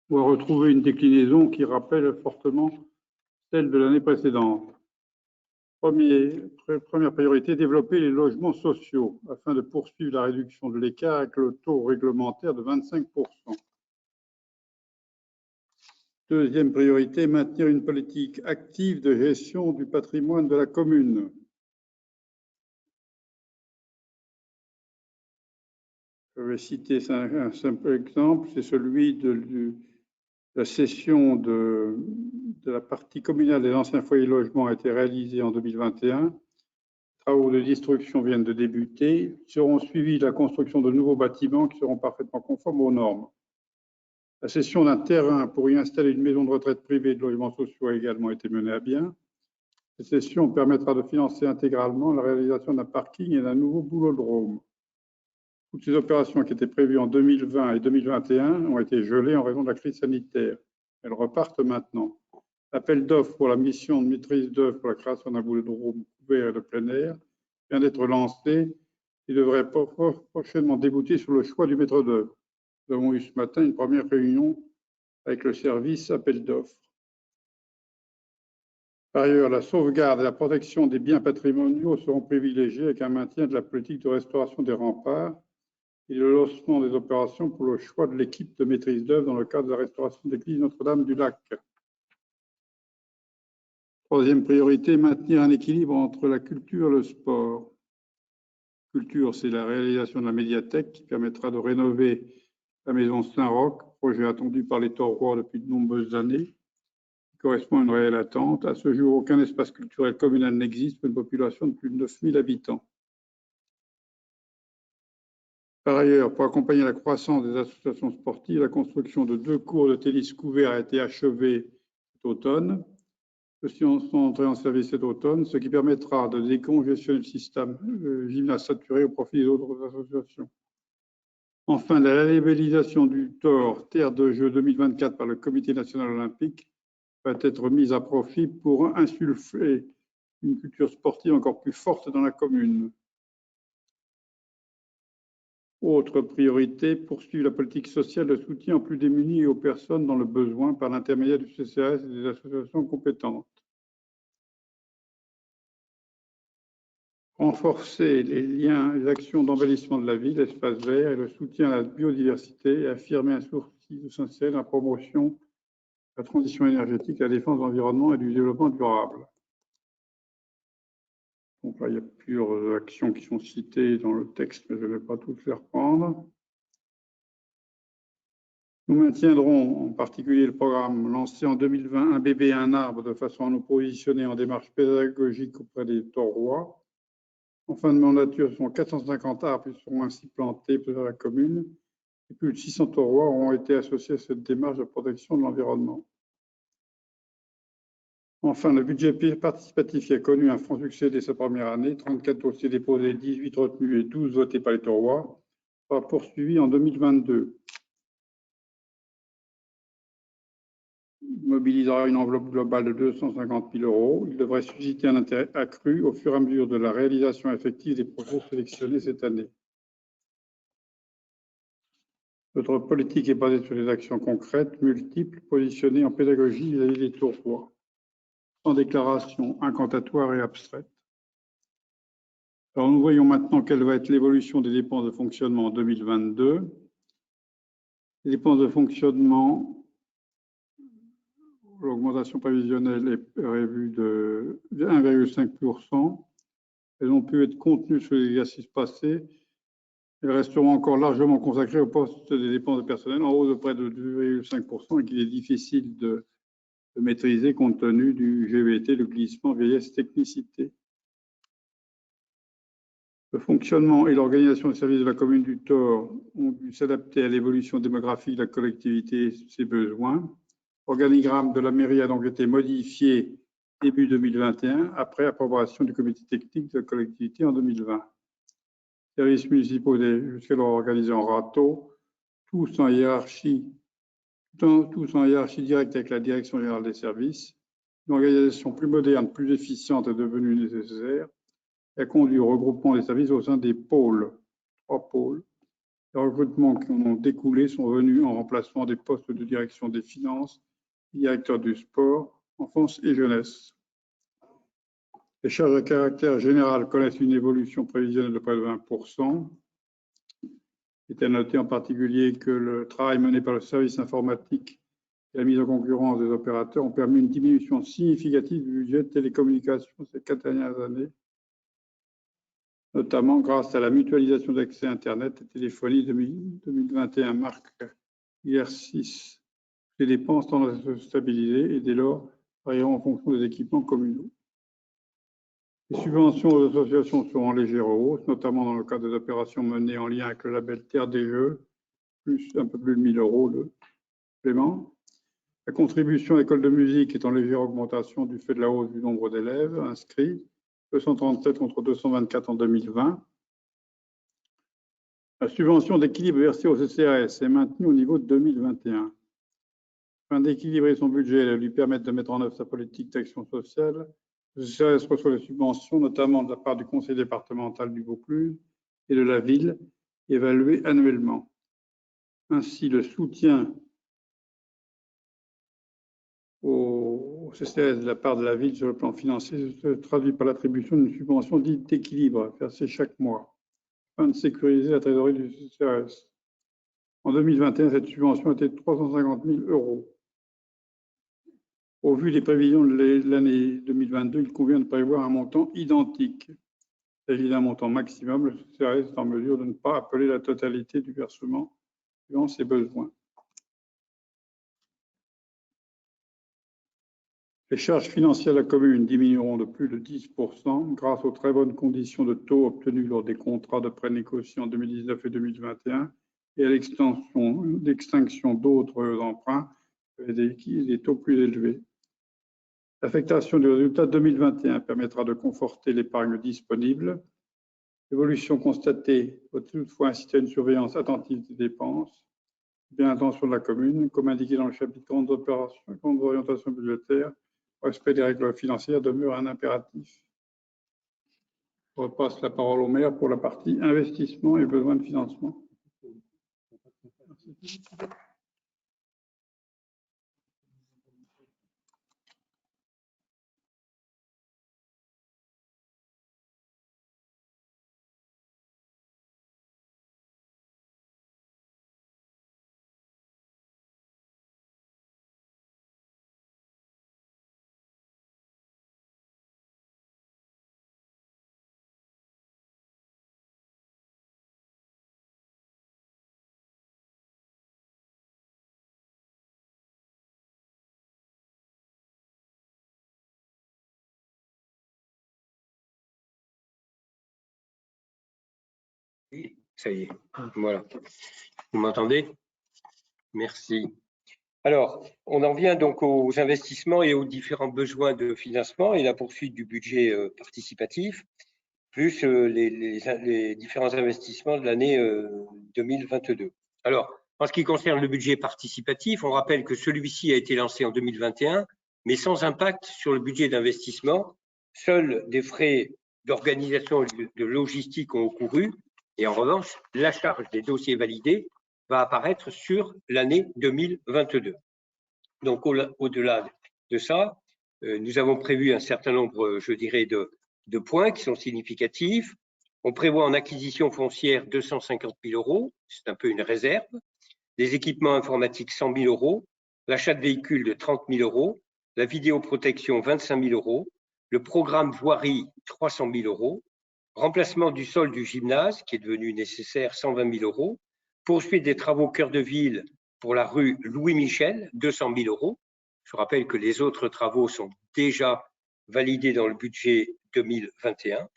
On va retrouver une déclinaison qui rappelle fortement celle de l'année précédente. Première priorité, développer les logements sociaux afin de poursuivre la réduction de l'écart avec le taux réglementaire de 25%. Deuxième priorité, maintenir une politique active de gestion du patrimoine de la commune. vais citer un simple exemple, c'est celui de la cession de la partie communale des anciens foyers de logement a été réalisée en 2021. Les travaux de destruction viennent de débuter, seront suivis de la construction de nouveaux bâtiments qui seront parfaitement conformes aux normes. La cession d'un terrain pour y installer une maison de retraite privée de logements sociaux a également été menée à bien. Cette cession permettra de financer intégralement la réalisation d'un parking et d'un nouveau boulodrome. Toutes ces opérations qui étaient prévues en 2020 et 2021 ont été gelées en raison de la crise sanitaire. Elles repartent maintenant. L'appel d'offres pour la mission de maîtrise d'œuvre pour la création d'un boulodrome couvert et de plein air vient d'être lancé et devrait prochainement débouter sur le choix du maître d'œuvre. Nous avons eu ce matin une première réunion avec le service appel d'offres. Par ailleurs, la sauvegarde et la protection des biens patrimoniaux seront privilégiées avec un maintien de la politique de restauration des remparts et le lancement des opérations pour le choix de l'équipe de maîtrise d'œuvre dans le cadre de la restauration de l'église Notre-Dame-du-Lac. Troisième priorité, maintenir un équilibre entre la culture et le sport. Culture, c'est la réalisation de la médiathèque qui permettra de rénover la maison Saint-Roch, projet attendu par les Taurois depuis de nombreuses années, qui correspond à une réelle attente. À ce jour, aucun espace culturel communal n'existe pour une population de plus de 9000 habitants. Par ailleurs, pour accompagner la croissance des associations sportives, la construction de 2 cours de tennis couverts a été achevée cet automne. Ceux-ci sont entrés en service cet automne, ce qui permettra de décongestionner le système gymnase saturé au profit des autres associations. Enfin, la labellisation du TOR Terre de Jeux 2024 par le Comité national olympique va être mise à profit pour insuffler une culture sportive encore plus forte dans la commune. Autre priorité, poursuivre la politique sociale de soutien aux plus démunis et aux personnes dans le besoin par l'intermédiaire du CCAS et des associations compétentes. Renforcer les liens, les actions d'embellissement de la ville, l'espace vert et le soutien à la biodiversité et affirmer un souci essentiel à la promotion de la transition énergétique, la défense de l'environnement et du développement durable. Donc là, il y a plusieurs actions qui sont citées dans le texte, mais je ne vais pas toutes les reprendre. Nous maintiendrons en particulier le programme lancé en 2020, Un bébé et un arbre, de façon à nous positionner en démarche pédagogique auprès des Taurois. En fin de mandature, ce sont 450 arbres qui seront ainsi plantés dans la commune et plus de 600 Taurois auront été associés à cette démarche de protection de l'environnement. Enfin, le budget participatif qui a connu un franc succès dès sa première année, 34 dossiers déposés, 18 retenus et 12 votés par les Taurois, sera poursuivi en 2022. Il mobilisera une enveloppe globale de 250 000 €. Il devrait susciter un intérêt accru au fur et à mesure de la réalisation effective des projets sélectionnés cette année. Notre politique est basée sur des actions concrètes, multiples, positionnées en pédagogie vis-à-vis des Taurois, sans déclaration incantatoire et abstraite. Alors nous voyons maintenant quelle va être l'évolution des dépenses de fonctionnement en 2022. Les dépenses de fonctionnement, l'augmentation prévisionnelle est prévue de 1,5%. Elles ont pu être contenues sur l'exercice passé. Elles resteront encore largement consacrées au poste des dépenses de personnel en hausse de près de 2,5% et qu'il est difficile de maîtriser compte tenu du GVT, le glissement vieillesse technicité. Le fonctionnement et l'organisation des services de la commune du Thor ont dû s'adapter à l'évolution démographique de la collectivité et ses besoins. L'organigramme de la mairie a donc été modifié début 2021 après approbation du comité technique de la collectivité en 2020. Les services municipaux étaient jusqu'alors organisés en râteau, tous en hiérarchie directe avec la direction générale des services. Une organisation plus moderne, plus efficiente est devenue nécessaire et a conduit au regroupement des services au sein des pôles, 3 pôles. Les recrutements qui en ont découlé sont venus en remplacement des postes de direction des finances, directeur du sport, enfance et jeunesse. Les charges de caractère général connaissent une évolution prévisionnelle de près de 20%. Il est à noter en particulier que le travail mené par le service informatique et la mise en concurrence des opérateurs ont permis une diminution significative du budget de télécommunications ces 4 dernières années. notamment grâce à la mutualisation d'accès Internet et téléphonie 2021 marque IR6. Les dépenses tendent à se stabiliser et dès lors varieront en fonction des équipements communaux. Les subventions aux associations seront en légère hausse, notamment dans le cadre des opérations menées en lien avec le label Terre des Jeux, un peu plus de 1 000 € le paiement. La contribution à l'école de musique est en légère augmentation du fait de la hausse du nombre d'élèves inscrits, 237 contre 224 en 2020. La subvention d'équilibre versée au CCAS est maintenue au niveau de 2021. Afin d'équilibrer son budget et de lui permettre de mettre en œuvre sa politique d'action sociale, le CCAS reçoit des subventions, notamment de la part du conseil départemental du Vaucluse et de la ville, évaluées annuellement. Ainsi, le soutien au CCAS de la part de la ville sur le plan financier se traduit par l'attribution d'une subvention dite d'équilibre versée chaque mois, afin de sécuriser la trésorerie du CCAS. En 2021, cette subvention était de 350 000 €. Au vu des prévisions de l'année 2022, il convient de prévoir un montant identique. Il s'agit d'un montant maximum. Le CCAS est en mesure de ne pas appeler la totalité du versement suivant ses besoins. Les charges financières de la commune diminueront de plus de 10% grâce aux très bonnes conditions de taux obtenus lors des contrats de prêt négociés en 2019 et 2021 et à l'extinction d'autres emprunts avec des taux plus élevés. L'affectation du résultat 2021 permettra de conforter l'épargne disponible. L'évolution constatée doit toutefois inciter à une surveillance attentive des dépenses, bien l'intention de la commune, comme indiqué dans le chapitre 30 d'orientation budgétaire. Le respect des règles financières demeure un impératif. Je repasse la parole au maire pour la partie investissement et besoins de financement.
Ça y est, voilà. Vous m'entendez? Merci. Alors, on en vient donc aux investissements et aux différents besoins de financement et la poursuite du budget participatif, plus les différents investissements de l'année 2022. Alors, en ce qui concerne le budget participatif, on rappelle que celui-ci a été lancé en 2021, mais sans impact sur le budget d'investissement. Seuls des frais d'organisation et de logistique ont couru. Et en revanche, la charge des dossiers validés va apparaître sur l'année 2022. Donc, au-delà de ça, nous avons prévu un certain nombre, je dirais, de points qui sont significatifs. On prévoit en acquisition foncière 250 000 €, c'est un peu une réserve, des équipements informatiques 100 000 €, l'achat de véhicules de 30 000 €, la vidéoprotection 25 000 €, le programme voirie 300 000 €, remplacement du sol du gymnase qui est devenu nécessaire 120 000 €, poursuite des travaux cœur de ville pour la rue Louis-Michel 200 000 €. Je rappelle que les autres travaux sont déjà validés dans le budget 2021.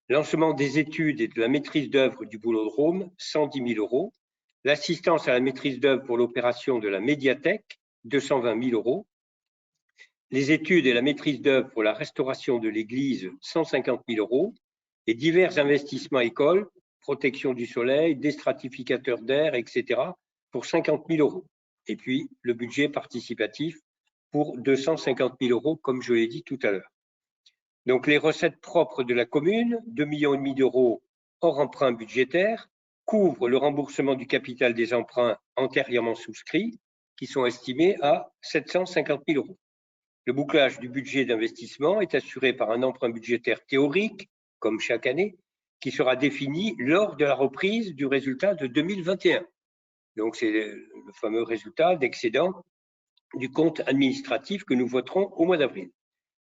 Lancement des études et de la maîtrise d'œuvre du Boulodrome 110 000 €. L'assistance à la maîtrise d'œuvre pour l'opération de la médiathèque 220 000 €. Les études et la maîtrise d'œuvre pour la restauration de l'église 150 000 € et divers investissements écoles, protection du soleil, déstratificateur d'air, etc. pour 50 000 €. Et puis le budget participatif pour 250 000 € comme je l'ai dit tout à l'heure. Donc les recettes propres de la commune, 2,5 millions d'euros hors emprunt budgétaire, couvrent le remboursement du capital des emprunts antérieurement souscrits qui sont estimés à 750 000 €. Le bouclage du budget d'investissement est assuré par un emprunt budgétaire théorique, comme chaque année, qui sera défini lors de la reprise du résultat de 2021. Donc, c'est le fameux résultat d'excédent du compte administratif que nous voterons au mois d'avril.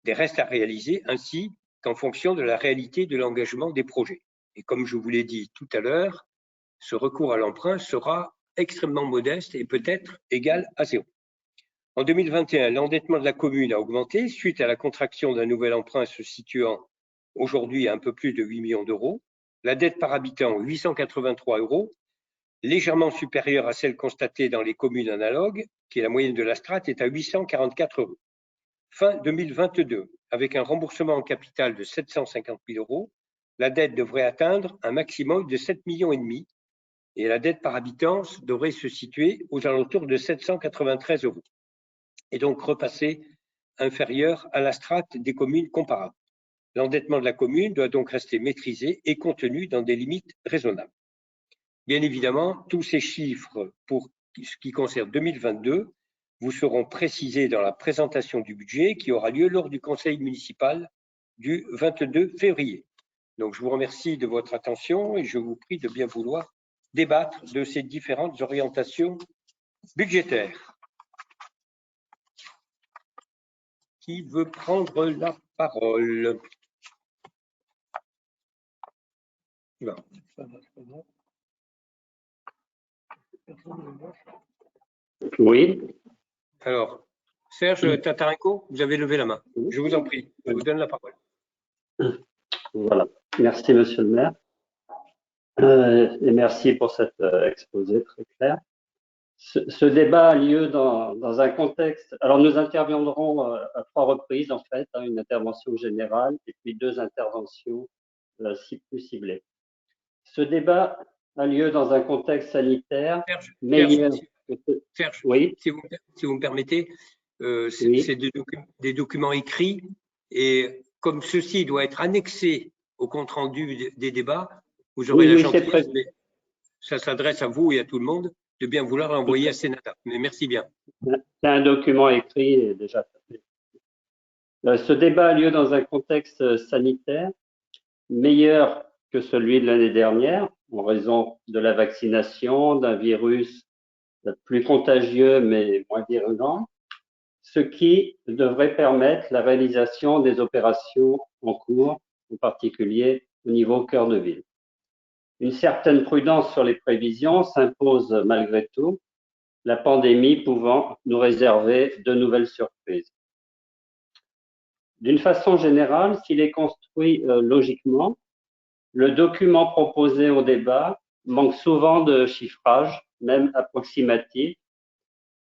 Des restes à réaliser ainsi qu'en fonction de la réalité de l'engagement des projets. Et comme je vous l'ai dit tout à l'heure, ce recours à l'emprunt sera extrêmement modeste et peut-être égal à 0. En 2021, l'endettement de la commune a augmenté suite à la contraction d'un nouvel emprunt se situant aujourd'hui à un peu plus de 8 millions d'euros. La dette par habitant, 883 €, légèrement supérieure à celle constatée dans les communes analogues, qui est la moyenne de la strate, est à 844 €. Fin 2022, avec un remboursement en capital de 750 000 €, la dette devrait atteindre un maximum de 7,5 millions et la dette par habitant devrait se situer aux alentours de 793 € et donc repasser inférieure à la strate des communes comparables. L'endettement de la commune doit donc rester maîtrisé et contenu dans des limites raisonnables. Bien évidemment, tous ces chiffres pour ce qui concerne 2022 vous seront précisés dans la présentation du budget qui aura lieu lors du conseil municipal du 22 février. Donc, je vous remercie de votre attention et je vous prie de bien vouloir débattre de ces différentes orientations budgétaires. Qui veut prendre la parole? Non.
Oui.
Alors, Serge Tatarenko, vous avez levé la main. Je vous en prie, je vous donne la parole.
Voilà. Merci, monsieur le maire. Et merci pour cet exposé très clair. Ce débat a lieu dans un contexte. Alors, nous interviendrons à 3 reprises, en fait, une intervention générale et puis 2 interventions plus ciblées. Ce débat a lieu dans un contexte sanitaire meilleur.
Serge,
oui.
si vous me permettez, c'est des documents écrits et comme ceci doit être annexé au compte-rendu des débats, vous aurez la gentillesse, mais ça s'adresse à vous et à tout le monde, de bien vouloir l'envoyer à Sénata. Mais merci bien.
C'est un document écrit déjà. Ce débat a lieu dans un contexte sanitaire meilleur que celui de l'année dernière, en raison de la vaccination, d'un virus plus contagieux mais moins virulent, ce qui devrait permettre la réalisation des opérations en cours, en particulier au niveau cœur de ville. Une certaine prudence sur les prévisions s'impose malgré tout, la pandémie pouvant nous réserver de nouvelles surprises. D'une façon générale, s'il est construit logiquement, le document proposé au débat manque souvent de chiffrage, même approximatif,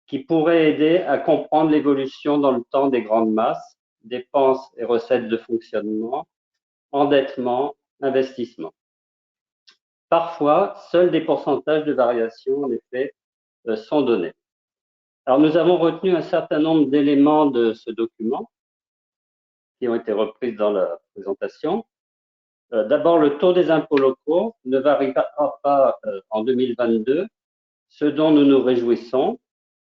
qui pourrait aider à comprendre l'évolution dans le temps des grandes masses, dépenses et recettes de fonctionnement, endettement, investissement. Parfois, seuls des pourcentages de variation, en effet, sont donnés. Alors, nous avons retenu un certain nombre d'éléments de ce document qui ont été repris dans la présentation. D'abord, le taux des impôts locaux ne variera pas en 2022, ce dont nous nous réjouissons,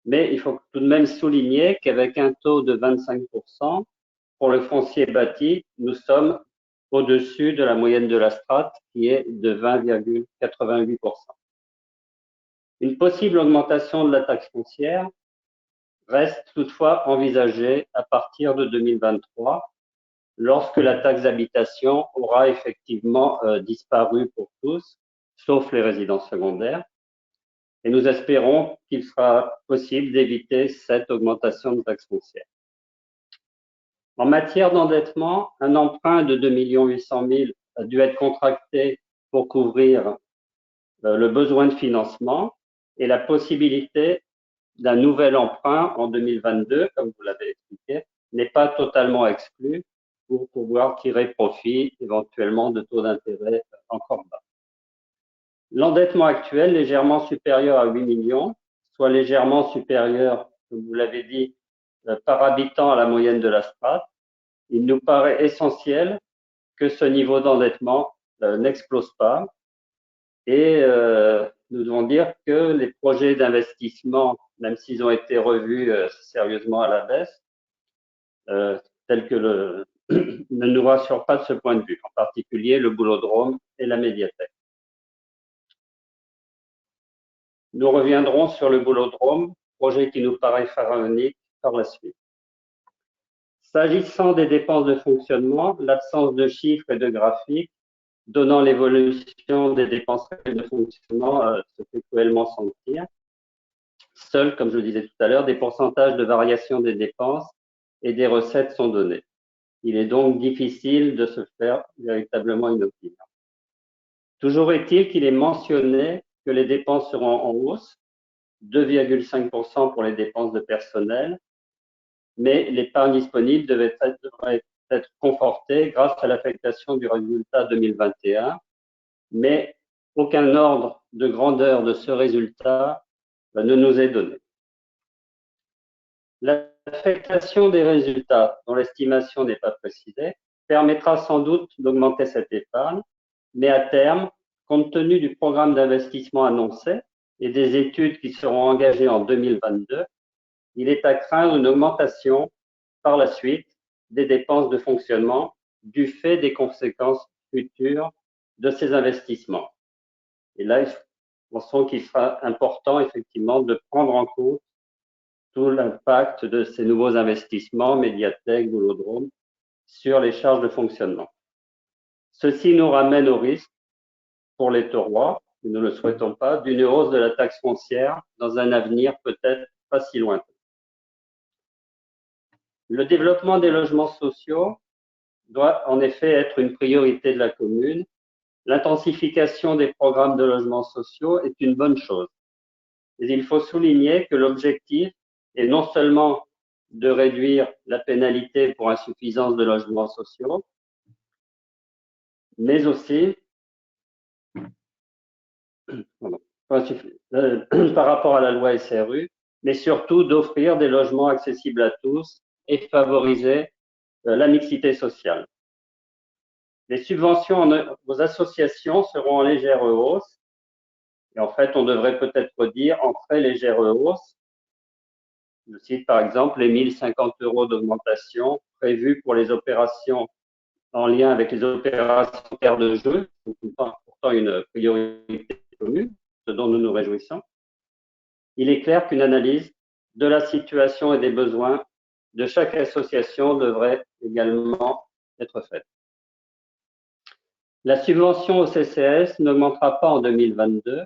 mais il faut tout de même souligner qu'avec un taux de 25%, pour le foncier bâti, nous sommes au-dessus de la moyenne de la strate qui est de 20,88%. Une possible augmentation de la taxe foncière reste toutefois envisagée à partir de 2023, lorsque la taxe d'habitation aura effectivement disparu pour tous, sauf les résidences secondaires. Et nous espérons qu'il sera possible d'éviter cette augmentation de taxe foncière. En matière d'endettement, un emprunt de 2 800 000 a dû être contracté pour couvrir le besoin de financement et la possibilité d'un nouvel emprunt en 2022, comme vous l'avez expliqué, n'est pas totalement exclue pour pouvoir tirer profit éventuellement de taux d'intérêt encore bas. L'endettement actuel, légèrement supérieur à 8 millions, soit légèrement supérieur, comme vous l'avez dit, par habitant à la moyenne de la strate, il nous paraît essentiel que ce niveau d'endettement n'explose pas et nous devons dire que les projets d'investissement, même s'ils ont été revus sérieusement à la baisse, tels que ne nous rassurent pas de ce point de vue, en particulier le boulodrome et la médiathèque. Nous reviendrons sur le boulodrome, projet qui nous paraît pharaonique par la suite. S'agissant des dépenses de fonctionnement, l'absence de chiffres et de graphiques donnant l'évolution des dépenses de fonctionnement se fait cruellement sentir. Seuls, comme je le disais tout à l'heure, des pourcentages de variation des dépenses et des recettes sont donnés. Il est donc difficile de se faire véritablement une opinion. Toujours est-il qu'il est mentionné que les dépenses seront en hausse, 2,5% pour les dépenses de personnel, mais l'épargne disponible devrait être confortée grâce à l'affectation du résultat 2021, mais aucun ordre de grandeur de ce résultat ne nous est donné. L'affectation des résultats, dont l'estimation n'est pas précisée, permettra sans doute d'augmenter cette épargne, mais à terme, compte tenu du programme d'investissement annoncé et des études qui seront engagées en 2022, il est à craindre une augmentation par la suite des dépenses de fonctionnement du fait des conséquences futures de ces investissements. Et là, pensons qu'il sera important effectivement de prendre en compte tout l'impact de ces nouveaux investissements, médiathèques, boulodromes, sur les charges de fonctionnement. Ceci nous ramène au risque pour les Taurois, nous ne le souhaitons pas, d'une hausse de la taxe foncière dans un avenir peut-être pas si lointain. Le développement des logements sociaux doit en effet être une priorité de la commune. L'intensification des programmes de logements sociaux est une bonne chose. Mais il faut souligner que l'objectif est non seulement de réduire la pénalité pour insuffisance de logements sociaux, mais aussi par rapport à la loi SRU, mais surtout d'offrir des logements accessibles à tous et favoriser la mixité sociale. Les subventions aux associations seront en légère hausse, et en fait, on devrait peut-être dire en très légère hausse. Je cite par exemple les 1050 € d'augmentation prévus pour les opérations en lien avec les opérations terre de jeu, pourtant une priorité commune, ce dont nous nous réjouissons. Il est clair qu'une analyse de la situation et des besoins de chaque association devrait également être faite. La subvention au CCS n'augmentera pas en 2022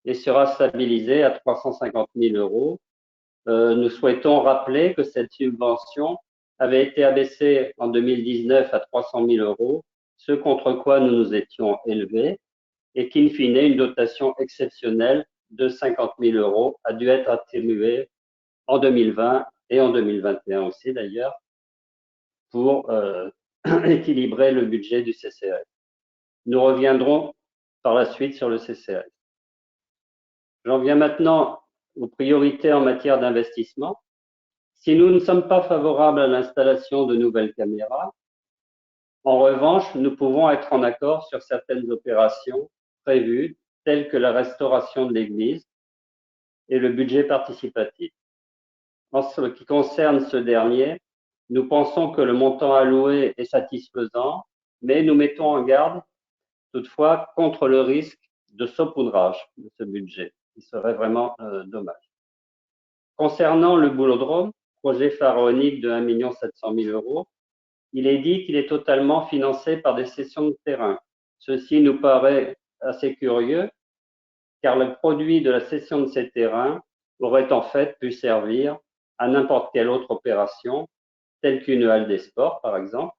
et sera stabilisée à 350 000 €. Nous souhaitons rappeler que cette subvention avait été abaissée en 2019 à 300 000 €, ce contre quoi nous nous étions élevés, et qu'in fine, une dotation exceptionnelle de 50 000 € a dû être attribuée en 2020 et en 2021 aussi d'ailleurs, pour équilibrer le budget du CCS. Nous reviendrons par la suite sur le CCS. J'en viens maintenant aux priorités en matière d'investissement. Si nous ne sommes pas favorables à l'installation de nouvelles caméras, en revanche, nous pouvons être en accord sur certaines opérations prévues, telles que la restauration de l'église et le budget participatif. En ce qui concerne ce dernier, nous pensons que le montant alloué est satisfaisant, mais nous mettons en garde toutefois contre le risque de saupoudrage de ce budget, qui serait vraiment dommage. Concernant le boulodrome, projet pharaonique de 1 700 000 €, il est dit qu'il est totalement financé par des cessions de terrain. Ceci nous paraît assez curieux, car le produit de la cession de ces terrains aurait en fait pu servir à n'importe quelle autre opération, telle qu'une halle des sports, par exemple,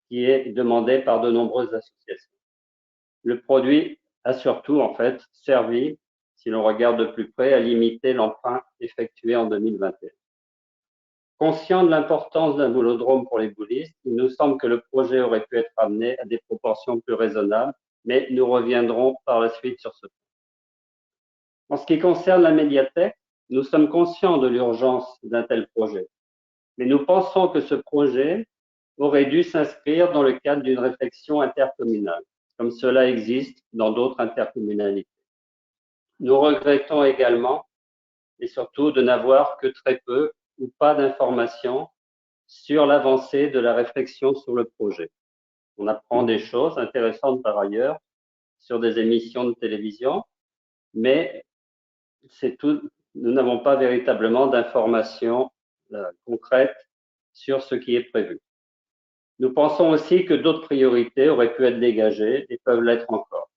qui est demandée par de nombreuses associations. Le produit a surtout, en fait, servi, si l'on regarde de plus près, à limiter l'emprunt effectué en 2021. Conscient de l'importance d'un boulodrome pour les boulistes, il nous semble que le projet aurait pu être amené à des proportions plus raisonnables, mais nous reviendrons par la suite sur ce point. En ce qui concerne la médiathèque, nous sommes conscients de l'urgence d'un tel projet, mais nous pensons que ce projet aurait dû s'inscrire dans le cadre d'une réflexion intercommunale, comme cela existe dans d'autres intercommunalités. Nous regrettons également, et surtout, de n'avoir que très peu ou pas d'informations sur l'avancée de la réflexion sur le projet. On apprend des choses intéressantes par ailleurs sur des émissions de télévision, mais c'est tout. Nous n'avons pas véritablement d'informations concrètes sur ce qui est prévu. Nous pensons aussi que d'autres priorités auraient pu être dégagées et peuvent l'être encore,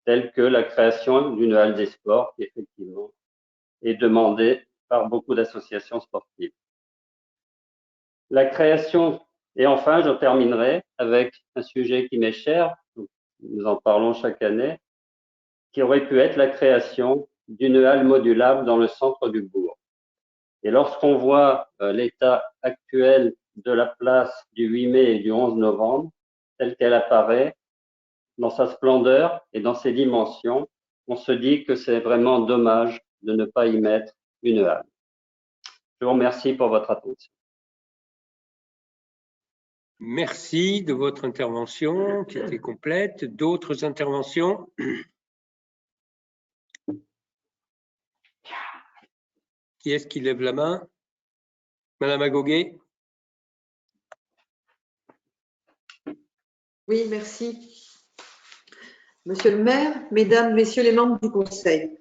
telles que la création d'une halle des sports, qui effectivement est demandée par beaucoup d'associations sportives. La création, et enfin, je terminerai avec un sujet qui m'est cher, nous en parlons chaque année, qui aurait pu être la création d'une halle modulable dans le centre du bourg. Et lorsqu'on voit l'état actuel de la place du 8 mai et du 11 novembre, telle qu'elle apparaît, dans sa splendeur et dans ses dimensions, on se dit que c'est vraiment dommage de ne pas y mettre une halle. Je vous remercie pour votre attention.
Merci de votre intervention qui était complète. D'autres interventions? Qui est-ce qui lève la main? Madame Agoguet?
Oui, merci. Monsieur le maire, mesdames, messieurs les membres du Conseil,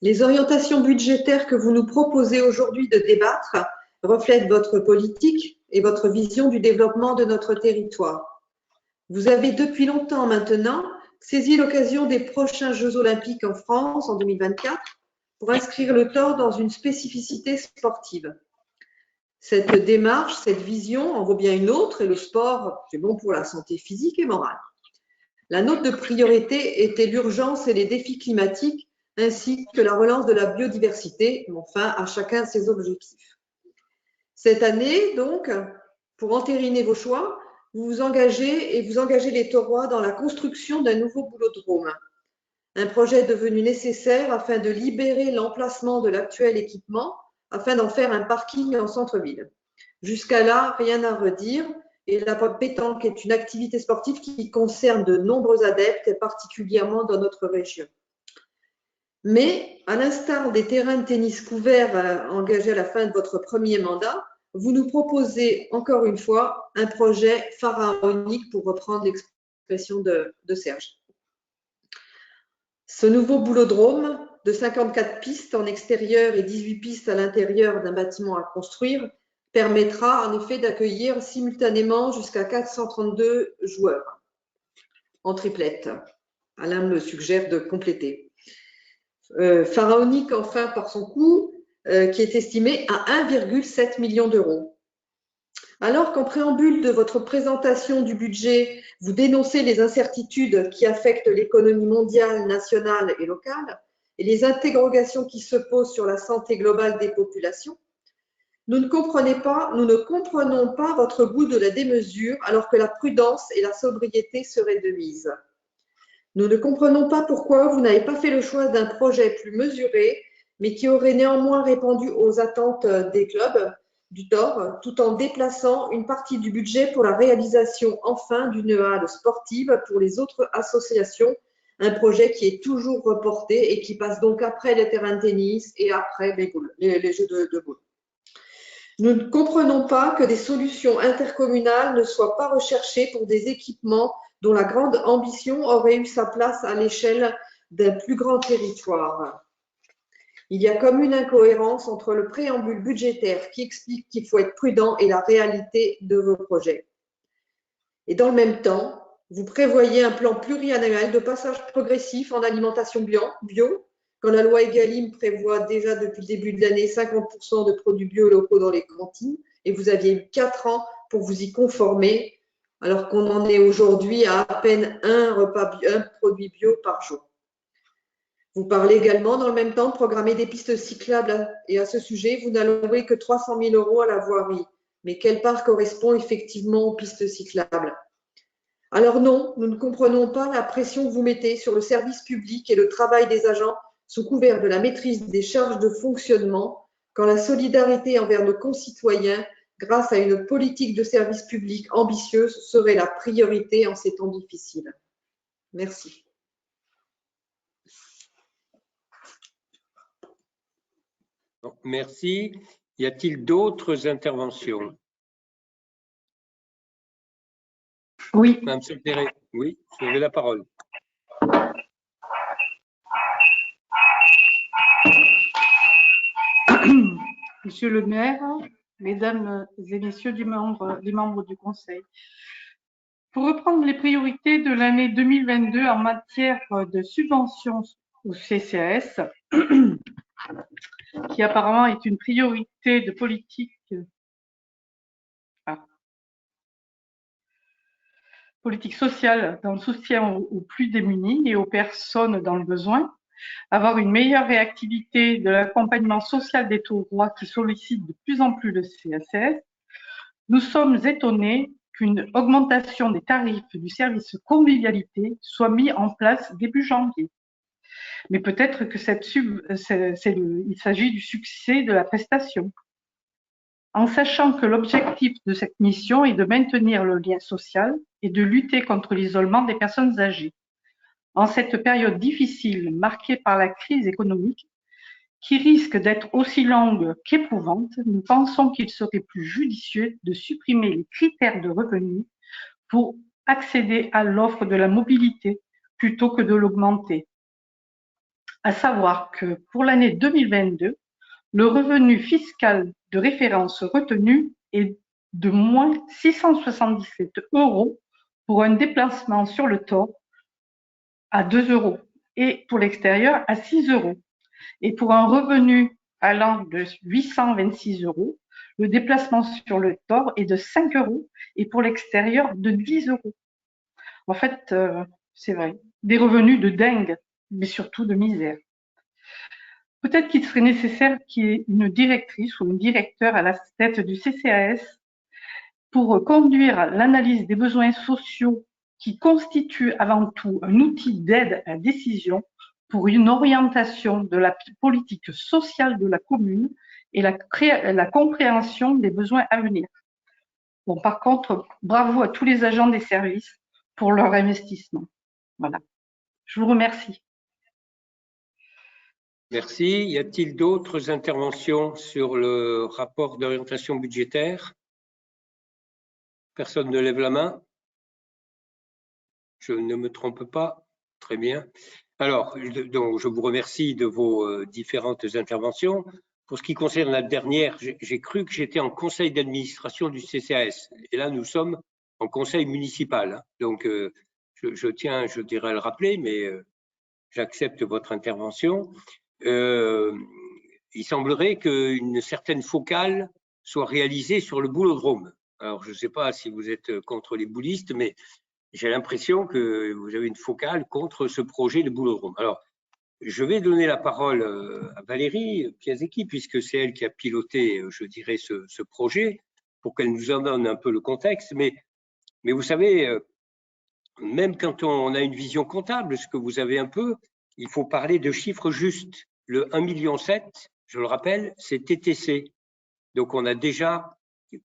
les orientations budgétaires que vous nous proposez aujourd'hui de débattre reflètent votre politique et votre vision du développement de notre territoire. Vous avez depuis longtemps maintenant saisi l'occasion des prochains Jeux olympiques en France en 2024 pour inscrire le Thor dans une spécificité sportive. Cette démarche, cette vision en vaut bien une autre et le sport, c'est bon pour la santé physique et morale. La note de priorité était l'urgence et les défis climatiques ainsi que la relance de la biodiversité, mais enfin à chacun de ses objectifs. Cette année, donc, pour entériner vos choix, vous vous engagez les Thorois dans la construction d'un nouveau boulodrome, un projet devenu nécessaire afin de libérer l'emplacement de l'actuel équipement afin d'en faire un parking en centre-ville. Jusqu'à là, rien à redire. Et la pétanque est une activité sportive qui concerne de nombreux adeptes, et particulièrement dans notre région. Mais, à l'instar des terrains de tennis couverts engagés à la fin de votre premier mandat, vous nous proposez encore une fois un projet pharaonique, pour reprendre l'expression de Serge. Ce nouveau boulodrome de 54 pistes en extérieur et 18 pistes à l'intérieur d'un bâtiment à construire permettra en effet d'accueillir simultanément jusqu'à 432 joueurs en triplette. Alain me suggère de compléter. Pharaonique enfin par son coût qui est estimé à 1,7 million d'euros. Alors qu'en préambule de votre présentation du budget, vous dénoncez les incertitudes qui affectent l'économie mondiale, nationale et locale et les interrogations qui se posent sur la santé globale des populations, nous ne comprenons pas votre goût de la démesure alors que la prudence et la sobriété seraient de mise. Nous ne comprenons pas pourquoi vous n'avez pas fait le choix d'un projet plus mesuré, mais qui aurait néanmoins répondu aux attentes des clubs du Thor, tout en déplaçant une partie du budget pour la réalisation enfin d'une halle sportive pour les autres associations, un projet qui est toujours reporté et qui passe donc après les terrains de tennis et après les jeux de boules. Nous ne comprenons pas que des solutions intercommunales ne soient pas recherchées pour des équipements dont la grande ambition aurait eu sa place à l'échelle d'un plus grand territoire. Il y a comme une incohérence entre le préambule budgétaire qui explique qu'il faut être prudent et la réalité de vos projets. Et dans le même temps, vous prévoyez un plan pluriannuel de passage progressif en alimentation bio, quand la loi Egalim prévoit déjà depuis le début de l'année 50% de produits bio locaux dans les cantines, et vous aviez eu 4 ans pour vous y conformer, alors qu'on en est aujourd'hui à peine un produit bio par jour. Vous parlez également dans le même temps de programmer des pistes cyclables, et à ce sujet, vous n'allouez que 300 000 € à la voirie. Mais quelle part correspond effectivement aux pistes cyclables? Alors non, nous ne comprenons pas la pression que vous mettez sur le service public et le travail des agents sous couvert de la maîtrise des charges de fonctionnement, quand la solidarité envers nos concitoyens, grâce à une politique de service public ambitieuse, serait la priorité en ces temps difficiles. Merci.
Merci. Y a-t-il d'autres interventions?
Oui.
Madame Sepéré, oui, vous avez la parole.
Monsieur le maire, Mesdames et Messieurs les membres du Conseil. Pour reprendre les priorités de l'année 2022 en matière de subventions au CCAS, qui apparemment est une priorité de politique sociale dans le soutien aux plus démunis et aux personnes dans le besoin, avoir une meilleure réactivité de l'accompagnement social des Taurois qui sollicitent de plus en plus le CCAS, nous sommes étonnés qu'une augmentation des tarifs du service convivialité soit mise en place début janvier. Mais peut-être que il s'agit du succès de la prestation. En sachant que l'objectif de cette mission est de maintenir le lien social et de lutter contre l'isolement des personnes âgées. En cette période difficile marquée par la crise économique, qui risque d'être aussi longue qu'éprouvante, nous pensons qu'il serait plus judicieux de supprimer les critères de revenus pour accéder à l'offre de la mobilité plutôt que de l'augmenter. À savoir que pour l'année 2022, le revenu fiscal de référence retenu est de moins 677 € pour un déplacement sur le Thor à 2 € et pour l'extérieur à 6 €. Et pour un revenu allant de 826 €, le déplacement sur le Thor est de 5 € et pour l'extérieur de 10 €. En fait, c'est vrai, des revenus de dingue, mais surtout de misère. Peut-être qu'il serait nécessaire qu'il y ait une directrice ou un directeur à la tête du CCAS pour conduire l'analyse des besoins sociaux qui constituent avant tout un outil d'aide à la décision pour une orientation de la politique sociale de la commune et la compréhension des besoins à venir. Bon, par contre, bravo à tous les agents des services pour leur investissement. Voilà. Je vous remercie.
Merci. Y a-t-il d'autres interventions sur le rapport d'orientation budgétaire? Personne ne lève la main? Je ne me trompe pas. Très bien. Alors, donc, je vous remercie de vos différentes interventions. Pour ce qui concerne la dernière, j'ai cru que j'étais en conseil d'administration du CCAS. Et là, nous sommes en conseil municipal. Donc, je tiens, je dirais à le rappeler, mais j'accepte votre intervention. Il semblerait qu'une certaine focale soit réalisée sur le boulodrome. Alors, je ne sais pas si vous êtes contre les boulistes, mais j'ai l'impression que vous avez une focale contre ce projet de boulodrome. Alors, je vais donner la parole à Valérie Piasecki, puisque c'est elle qui a piloté, je dirais, ce projet, pour qu'elle nous en donne un peu le contexte. Mais vous savez, même quand on a une vision comptable, ce que vous avez un peu, il faut parler de chiffres justes. Le 1,7 million, je le rappelle, c'est TTC. Donc, on a déjà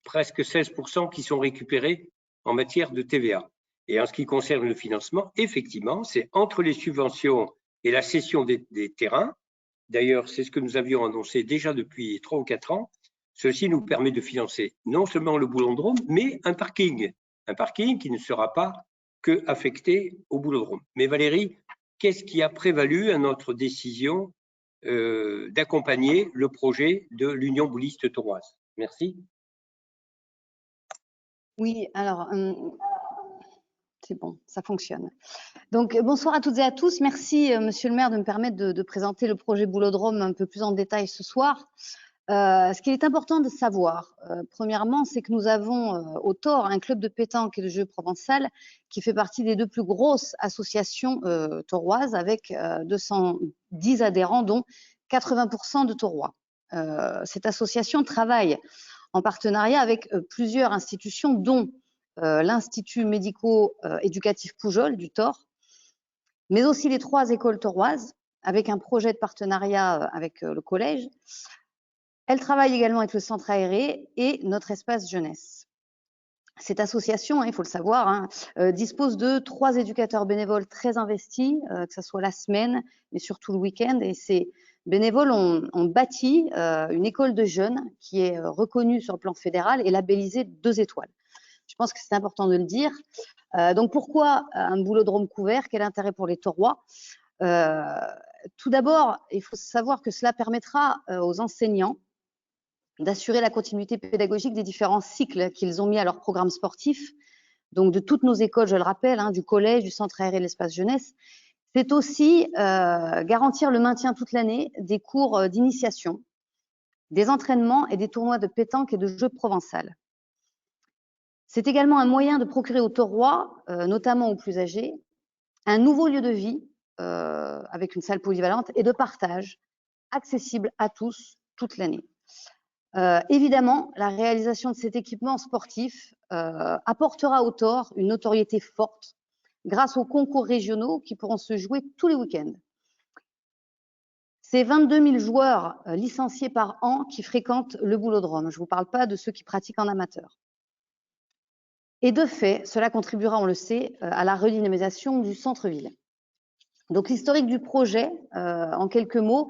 presque 16% qui sont récupérés en matière de TVA. Et en ce qui concerne le financement, effectivement, c'est entre les subventions et la cession des terrains. D'ailleurs, c'est ce que nous avions annoncé déjà depuis 3 ou 4 ans. Ceci nous permet de financer non seulement le boulodrome, mais un parking qui ne sera pas que affecté au boulodrome. Mais Valérie, qu'est-ce qui a prévalu à notre décision d'accompagner le projet de l'Union bouliste tauroise? Merci.
Oui, alors, c'est bon, ça fonctionne. Donc, bonsoir à toutes et à tous. Merci, monsieur le maire, de me permettre de présenter le projet boulodrome un peu plus en détail ce soir. Ce qu'il est important de savoir, premièrement, c'est que nous avons au Thor un club de pétanque et de jeux provençal qui fait partie des 2 plus grosses associations tauroises avec 210 adhérents, dont 80% de taurois. Cette association travaille en partenariat avec plusieurs institutions, dont l'Institut médico-éducatif Poujol du Thor, mais aussi les 3 écoles tauroises, avec un projet de partenariat avec le collège. Elle travaille également avec le centre aéré et notre espace jeunesse. Cette association, il faut le savoir, dispose de 3 éducateurs bénévoles très investis, que ce soit la semaine, mais surtout le week-end. Et ces bénévoles ont bâti une école de jeunes qui est reconnue sur le plan fédéral et labellisée 2 étoiles. Je pense que c'est important de le dire. Donc, pourquoi un boulodrome couvert? Quel intérêt pour les taurois? Tout d'abord, il faut savoir que cela permettra aux enseignants d'assurer la continuité pédagogique des différents cycles qu'ils ont mis à leur programme sportif, donc de toutes nos écoles, je le rappelle, hein, du collège, du centre aéré de l'espace jeunesse. C'est aussi garantir le maintien toute l'année des cours d'initiation, des entraînements et des tournois de pétanque et de jeux provençal. C'est également un moyen de procurer aux taurois, notamment aux plus âgés, un nouveau lieu de vie avec une salle polyvalente et de partage accessible à tous toute l'année. Évidemment, la réalisation de cet équipement sportif apportera aux taures une notoriété forte grâce aux concours régionaux qui pourront se jouer tous les week-ends. C'est 22 000 joueurs licenciés par an qui fréquentent le boulodrome. Je ne vous parle pas de ceux qui pratiquent en amateur. Et de fait, cela contribuera, on le sait, à la redynamisation du centre-ville. Donc l'historique du projet, en quelques mots,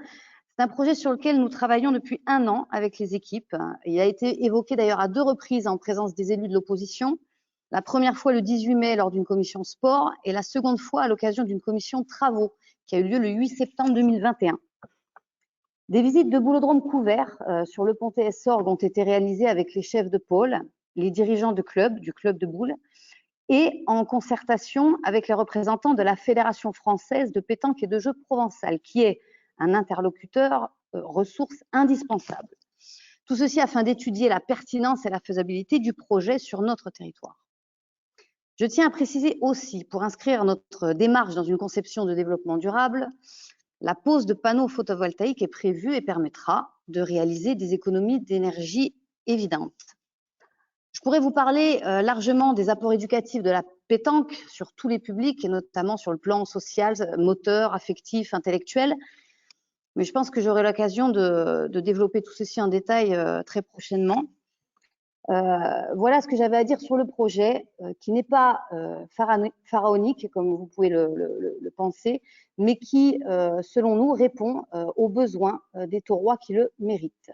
c'est un projet sur lequel nous travaillons depuis 1 an avec les équipes. Il a été évoqué d'ailleurs à 2 reprises en présence des élus de l'opposition. La première fois le 18 mai lors d'une commission sport et la seconde fois à l'occasion d'une commission travaux qui a eu lieu le 8 septembre 2021. Des visites de boulodrome couverts sur le Pontet Essorgues ont été réalisées avec les chefs de pôle, les dirigeants de club, du club de boules, et en concertation avec les représentants de la Fédération française de pétanque et de jeux provençal, qui est un interlocuteur ressource indispensable. Tout ceci afin d'étudier la pertinence et la faisabilité du projet sur notre territoire. Je tiens à préciser aussi, pour inscrire notre démarche dans une conception de développement durable, la pose de panneaux photovoltaïques est prévue et permettra de réaliser des économies d'énergie évidentes. Je pourrais vous parler largement des apports éducatifs de la pétanque sur tous les publics, et notamment sur le plan social, moteur, affectif, intellectuel. Mais je pense que j'aurai l'occasion de développer tout ceci en détail très prochainement. Voilà ce que j'avais à dire sur le projet, qui n'est pas pharaonique, comme vous pouvez le penser, mais qui, selon nous, répond aux besoins des taurois qui le méritent.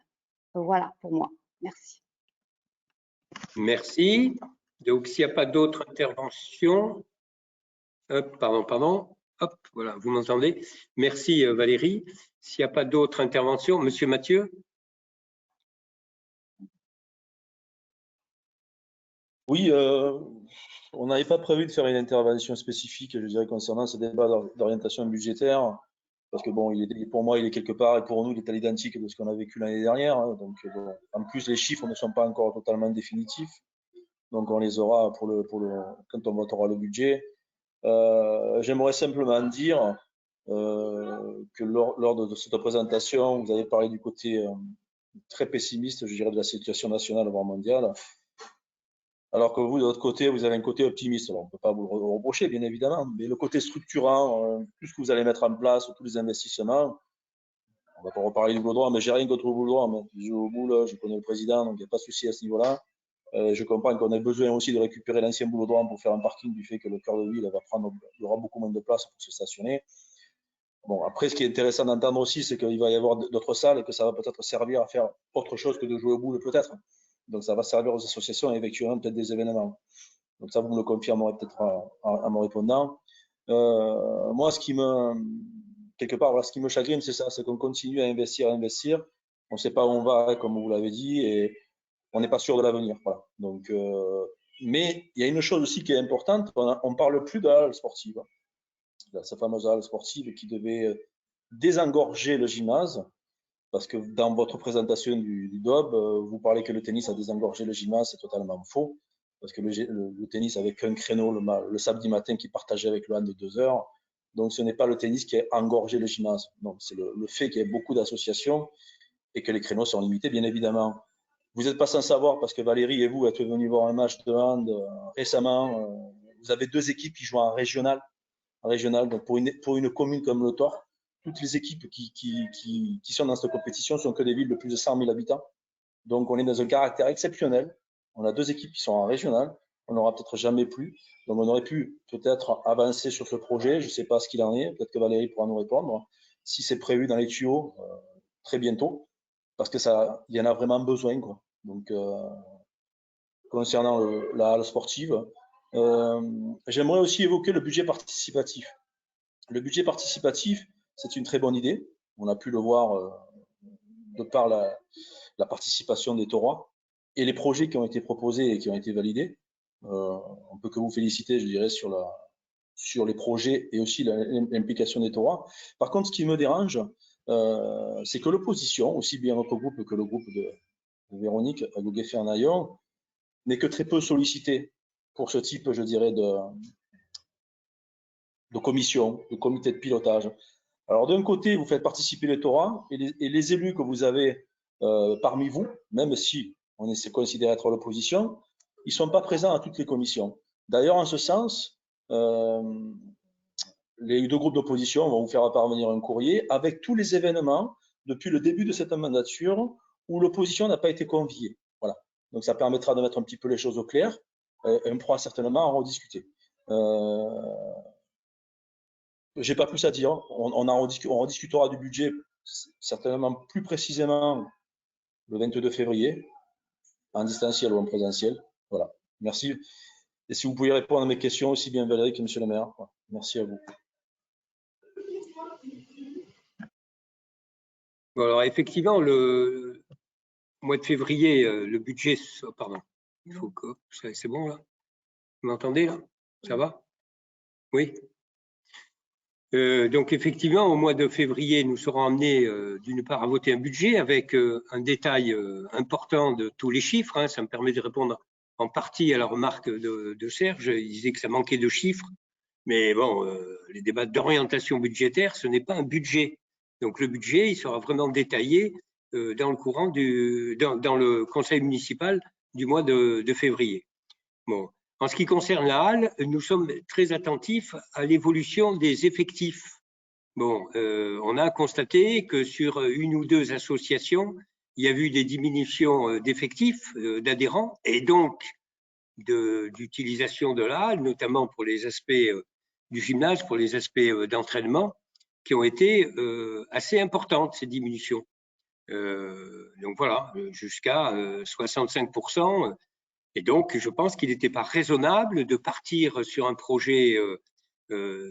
Voilà pour moi. Merci.
Merci. Donc, s'il n'y a pas d'autres interventions, pardon. Hop, voilà, vous m'entendez. Merci Valérie. S'il n'y a pas d'autres interventions, Monsieur Mathieu.
Oui, on n'avait pas prévu de faire une intervention spécifique, je dirais, concernant ce débat d'orientation budgétaire, parce que bon, pour moi, il est quelque part, et pour nous, il est à l'identique de ce qu'on a vécu l'année dernière. Hein, donc, bon, en plus, les chiffres ne sont pas encore totalement définitifs, donc on les aura quand on votera le budget. J'aimerais simplement dire que lors de cette présentation, vous avez parlé du côté très pessimiste, je dirais, de la situation nationale, voire mondiale. Alors que vous, de votre côté, vous avez un côté optimiste. Alors, on ne peut pas vous le reprocher, bien évidemment, mais le côté structurant, tout ce que vous allez mettre en place, tous les investissements, on va pas reparler du boulodrome, mais j'ai rien contre le boulodrome. Je joue au boule, je connais le président, donc il n'y a pas de souci à ce niveau-là. Je comprends qu'on a besoin aussi de récupérer l'ancien boulodrome pour faire un parking, du fait que le cœur de ville il y aura beaucoup moins de place pour se stationner. Bon, après, ce qui est intéressant d'entendre aussi, c'est qu'il va y avoir d'autres salles et que ça va peut-être servir à faire autre chose que de jouer au boule, peut-être. Donc, ça va servir aux associations et effectuer peut-être des événements. Donc, ça, vous me le confirmerez peut-être en me répondant. Moi, quelque part, voilà, ce qui me chagrine, c'est ça, c'est qu'on continue à investir. On ne sait pas où on va, comme vous l'avez dit, et on n'est pas sûr de l'avenir. Voilà. Donc, mais il y a une chose aussi qui est importante, on ne parle plus de la halle sportive. Cette fameuse halle sportive qui devait désengorger le gymnase. Parce que dans votre présentation du DOB, vous parlez que le tennis a désengorgé le gymnase, c'est totalement faux. Parce que le tennis avait qu'un créneau le samedi matin qui partageait avec le hand de 2 heures. Donc ce n'est pas le tennis qui a engorgé le gymnase. Donc c'est le fait qu'il y ait beaucoup d'associations et que les créneaux sont limités, bien évidemment. Vous n'êtes pas sans savoir, parce que Valérie et vous êtes venus voir un match de hand récemment. Vous avez 2 équipes qui jouent en régional. Donc pour une commune comme le Thor, toutes les équipes qui sont dans cette compétition sont que des villes de plus de 100 000 habitants. Donc, on est dans un caractère exceptionnel. On a 2 équipes qui sont en régional. On n'aura peut-être jamais plus. Donc, on aurait pu peut-être avancer sur ce projet. Je ne sais pas ce qu'il en est. Peut-être que Valérie pourra nous répondre. Si c'est prévu dans les tuyaux, très bientôt. Parce que il y en a vraiment besoin, quoi. Donc, concernant la halle sportive, j'aimerais aussi évoquer le budget participatif. Le budget participatif, c'est une très bonne idée. On a pu le voir de par la participation des Taurois et les projets qui ont été proposés et qui ont été validés. On ne peut que vous féliciter, je dirais, sur les projets et aussi l'implication des Taurois. Par contre, ce qui me dérange, c'est que l'opposition, aussi bien notre groupe que le groupe de Véronique Agogué-Fernaillon, n'est que très peu sollicité pour ce type, je dirais, de commission, de comité de pilotage. Alors, d'un côté, vous faites participer les Taurois et les élus que vous avez parmi vous, même si on est considéré être l'opposition, ils ne sont pas présents à toutes les commissions. D'ailleurs, en ce sens, les deux groupes d'opposition vont vous faire parvenir un courrier avec tous les événements depuis le début de cette mandature où l'opposition n'a pas été conviée. Voilà. Donc, ça permettra de mettre un petit peu les choses au clair et on pourra certainement en rediscuter. J'ai pas plus à dire. On rediscutera du budget certainement plus précisément le 22 février, en distanciel ou en présentiel. Voilà. Merci. Et si vous pouvez répondre à mes questions, aussi bien Valérie que Monsieur le maire. Merci à vous.
Bon, alors effectivement, le mois de février, le budget, pardon, il faut que c'est bon là. Vous m'entendez là? Ça va? Oui. Donc effectivement, au mois de février, nous serons amenés d'une part à voter un budget avec un détail important de tous les chiffres. Hein. Ça me permet de répondre en partie à la remarque de Serge. Il disait que ça manquait de chiffres, mais bon, les débats d'orientation budgétaire, ce n'est pas un budget. Donc le budget, il sera vraiment détaillé dans le courant dans le conseil municipal du mois de février. Bon. En ce qui concerne la halle, nous sommes très attentifs à l'évolution des effectifs. Bon, on a constaté que sur une ou deux associations, il y a eu des diminutions d'effectifs, d'adhérents, et donc d'utilisation de la halle, notamment pour les aspects du gymnase, pour les aspects d'entraînement, qui ont été assez importantes, ces diminutions. Donc voilà, jusqu'à 65%. Et donc, je pense qu'il n'était pas raisonnable de partir sur un projet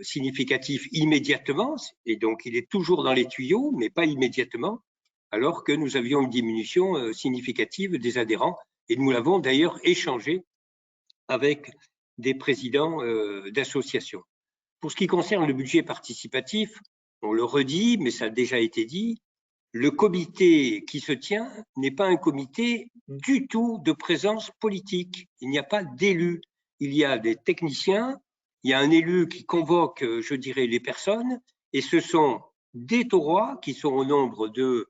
significatif immédiatement, et donc il est toujours dans les tuyaux, mais pas immédiatement, alors que nous avions une diminution significative des adhérents, et nous l'avons d'ailleurs échangé avec des présidents d'associations. Pour ce qui concerne le budget participatif, on le redit, mais ça a déjà été dit, le comité qui se tient n'est pas un comité du tout de présence politique. Il n'y a pas d'élus. Il y a des techniciens, il y a un élu qui convoque, je dirais, les personnes, et ce sont des Taurois qui sont au nombre de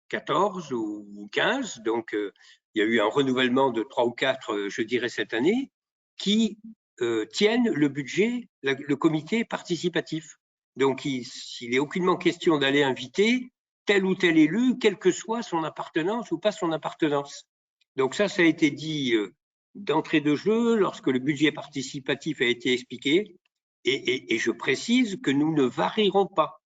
14 ou 15, donc il y a eu un renouvellement de 3 ou 4, je dirais, cette année, qui tiennent le budget, le comité participatif. Donc, il n'est aucunement question d'aller inviter tel ou tel élu, quelle que soit son appartenance ou pas son appartenance. Donc ça a été dit d'entrée de jeu lorsque le budget participatif a été expliqué. Et je précise que nous ne varierons pas,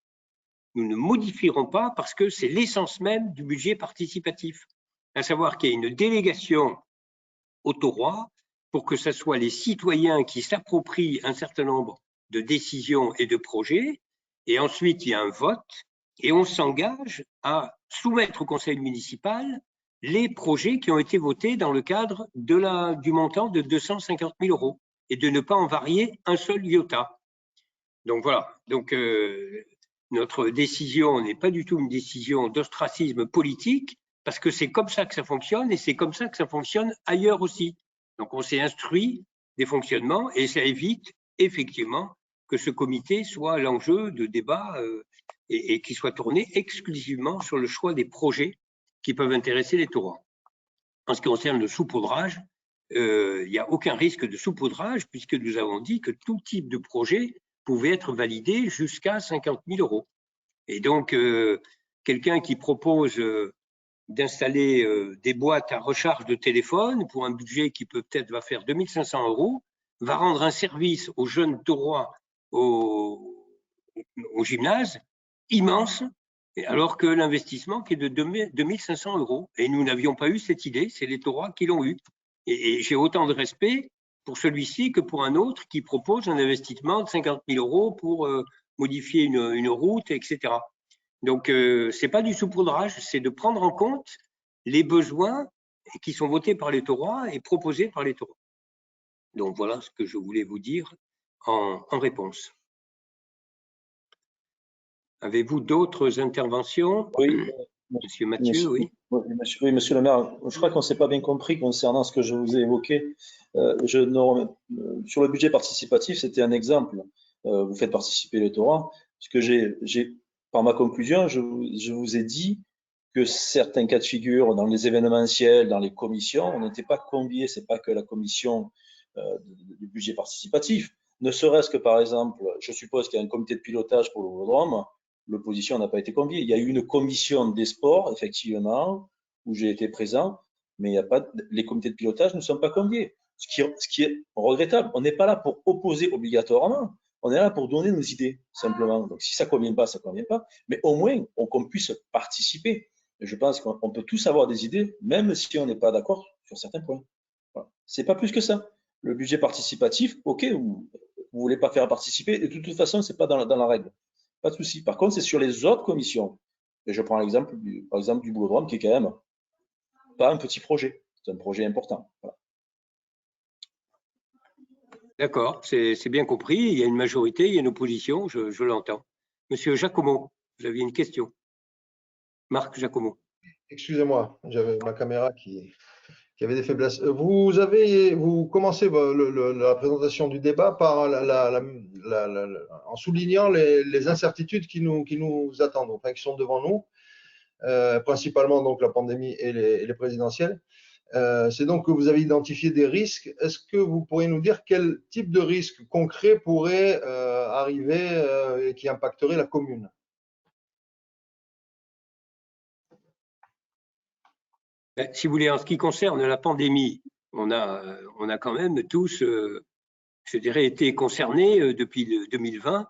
nous ne modifierons pas parce que c'est l'essence même du budget participatif. À savoir qu'il y a une délégation aux Taurois pour que ce soit les citoyens qui s'approprient un certain nombre de décisions et de projets. Et ensuite, il y a un vote. Et on s'engage à soumettre au conseil municipal les projets qui ont été votés dans le cadre du montant de 250 000 € et de ne pas en varier un seul iota. Donc voilà, donc, notre décision n'est pas du tout une décision d'ostracisme politique parce que c'est comme ça que ça fonctionne et c'est comme ça que ça fonctionne ailleurs aussi. Donc on s'est instruit des fonctionnements et ça évite effectivement que ce comité soit l'enjeu de débat et qui soit tourné exclusivement sur le choix des projets qui peuvent intéresser les Taurois. En ce qui concerne le saupoudrage, il n'y a aucun risque de saupoudrage puisque nous avons dit que tout type de projet pouvait être validé jusqu'à 50 000 €. Et donc, quelqu'un qui propose d'installer des boîtes à recharge de téléphone pour un budget qui peut-être va faire 2 500 € va rendre un service aux jeunes Taurois au gymnase immense, alors que l'investissement qui est de 2 500 €. Et nous n'avions pas eu cette idée, c'est les Taurois qui l'ont eu. Et j'ai autant de respect pour celui-ci que pour un autre qui propose un investissement de 50 000 € pour modifier une route, etc. Donc, c'est pas du saupoudrage, c'est de prendre en compte les besoins qui sont votés par les taurois et proposés par les taurois. Donc, voilà ce que je voulais vous dire en réponse. Avez-vous d'autres interventions?
Oui,
Monsieur Mathieu, oui.
Oui, monsieur le maire, je crois qu'on ne s'est pas bien compris concernant ce que je vous ai évoqué. Sur le budget participatif, c'était un exemple. Vous faites participer les taurois. Par ma conclusion, je vous ai dit que certains cas de figure dans les événementiels, dans les commissions, on n'était pas conviés. C'est pas que la commission du budget participatif. Ne serait-ce que, par exemple, je suppose qu'il y a un comité de pilotage pour le Vélodrome. L'opposition n'a pas été conviée. Il y a eu une commission des sports, effectivement, où j'ai été présent, mais il y a pas, les comités de pilotage ne sont pas conviés. Ce qui est regrettable. On n'est pas là pour opposer obligatoirement. On est là pour donner nos idées, simplement. Donc, si ça ne convient pas, ça ne convient pas. Mais au moins, qu'on puisse participer. Et je pense qu'on peut tous avoir des idées, même si on n'est pas d'accord sur certains points. Voilà. C'est pas plus que ça. Le budget participatif, ok, vous voulez pas faire participer, et de toute façon, c'est pas dans la règle. Pas de souci. Par contre, c'est sur les autres commissions. Et je prends l'exemple par exemple du Boulodrome, qui est quand même pas un petit projet. C'est un projet important. Voilà.
D'accord, c'est bien compris. Il y a une majorité, il y a une opposition, je l'entends. Monsieur Giacomo, vous aviez une question. Marc Giacomo.
Excusez-moi, j'avais ma caméra qui avait des faiblesses. Vous commencez la présentation du débat par en soulignant les incertitudes qui nous attendent, enfin qui sont devant nous, principalement donc la pandémie et les présidentielles. C'est donc que vous avez identifié des risques. Est-ce que vous pourriez nous dire quel type de risque concret pourrait arriver et qui impacterait la commune?
Si vous voulez, en ce qui concerne la pandémie, on a quand même tous, je dirais, été concernés depuis 2020.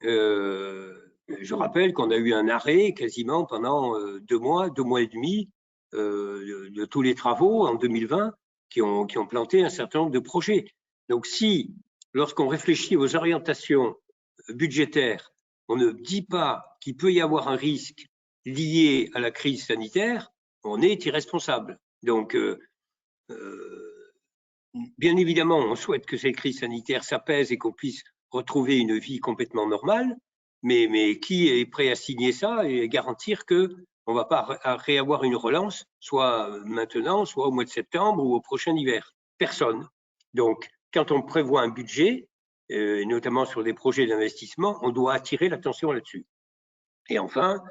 Je rappelle qu'on a eu un arrêt quasiment pendant 2 mois et demi de tous les travaux en 2020 qui ont planté un certain nombre de projets. Donc si, lorsqu'on réfléchit aux orientations budgétaires, on ne dit pas qu'il peut y avoir un risque lié à la crise sanitaire, on est irresponsable. Donc, bien évidemment, on souhaite que cette crise sanitaire s'apaise et qu'on puisse retrouver une vie complètement normale, mais qui est prêt à signer ça et garantir qu'on ne va pas réavoir une relance, soit maintenant, soit au mois de septembre ou au prochain hiver? Personne. Donc, quand on prévoit un budget, notamment sur des projets d'investissement, on doit attirer l'attention là-dessus. Et enfin,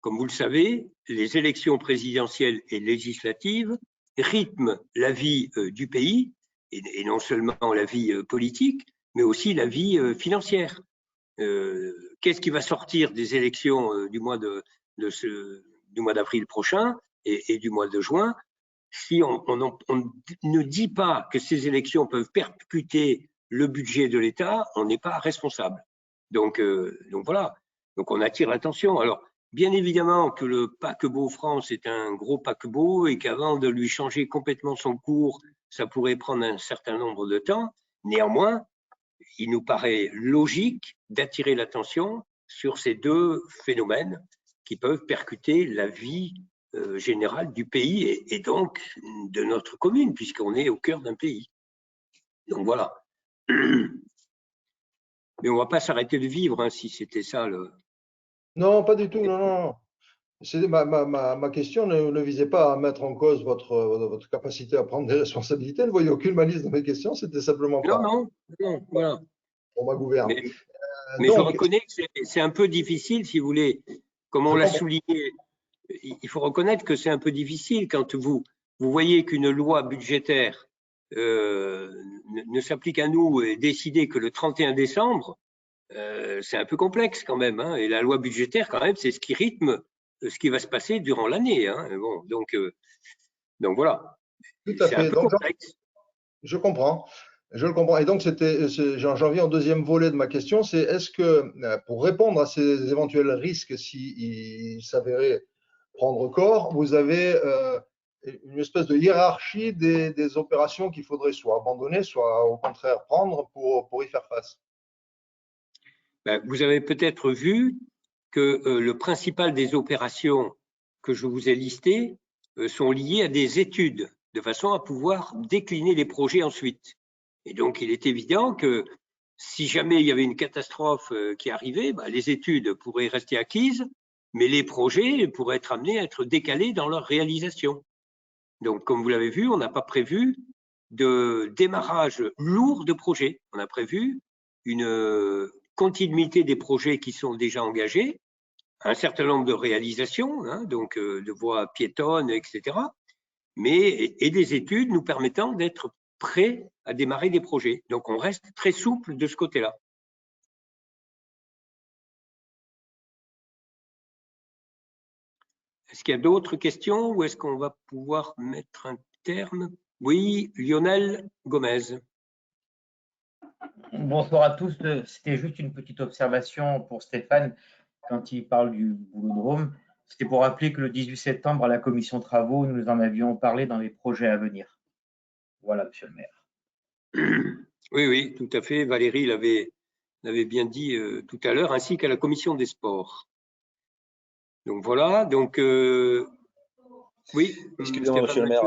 comme vous le savez, les élections présidentielles et législatives rythment la vie du pays, et non seulement la vie politique, mais aussi la vie financière. Qu'est-ce qui va sortir des élections du mois d'avril prochain et du mois de juin? Si on ne dit pas que ces élections peuvent percuter le budget de l'État, on n'est pas responsable. Donc voilà. Donc on attire l'attention. Alors, bien évidemment que le paquebot France est un gros paquebot et qu'avant de lui changer complètement son cours, ça pourrait prendre un certain nombre de temps. Néanmoins, il nous paraît logique d'attirer l'attention sur ces deux phénomènes qui peuvent percuter la vie générale du pays et donc de notre commune, puisqu'on est au cœur d'un pays. Donc voilà. Mais on ne va pas s'arrêter de vivre hein, si c'était ça le…
Non, pas du tout, non. Ma question ne visait pas à mettre en cause votre capacité à prendre des responsabilités. Ne voyez aucune malice dans mes questions, c'était simplement pas.
Non, voilà.
Pour ma gouverne.
Mais je reconnais que c'est un peu difficile, si vous voulez, comme on l'a souligné, il faut reconnaître que c'est un peu difficile quand vous voyez qu'une loi budgétaire ne s'applique à nous et décidée que le 31 décembre, c'est un peu complexe quand même. Hein, et la loi budgétaire, quand même, c'est ce qui rythme ce qui va se passer durant l'année. Hein, bon, donc voilà.
Tout à fait. Donc, je comprends. Je le comprends. Et donc, j'en viens au deuxième volet de ma question, c'est est-ce que pour répondre à ces éventuels risques s'ils s'avéraient prendre corps, vous avez une espèce de hiérarchie des opérations qu'il faudrait soit abandonner, soit au contraire prendre pour y faire face?
Ben, vous avez peut-être vu que le principal des opérations que je vous ai listées sont liées à des études, de façon à pouvoir décliner les projets ensuite. Et donc, il est évident que si jamais il y avait une catastrophe qui arrivait, les études pourraient rester acquises, mais les projets pourraient être amenés à être décalés dans leur réalisation. Donc, comme vous l'avez vu, on n'a pas prévu de démarrage lourd de projets. On a prévu une continuité des projets qui sont déjà engagés, un certain nombre de réalisations, donc de voies piétonnes, etc., et des études nous permettant d'être prêts à démarrer des projets. Donc, on reste très souple de ce côté-là. Est-ce qu'il y a d'autres questions ou est-ce qu'on va pouvoir mettre un terme? Oui, Lionel Gomez.
Bonsoir à tous. C'était juste une petite observation pour Stéphane quand il parle du boulodrome. C'était pour rappeler que le 18 septembre, à la commission travaux, nous en avions parlé dans les projets à venir. Voilà, monsieur le maire.
Oui, oui, tout à fait. Valérie l'avait bien dit tout à l'heure, ainsi qu'à la commission des sports. Donc voilà, donc oui.
Excusez-moi, monsieur le maire,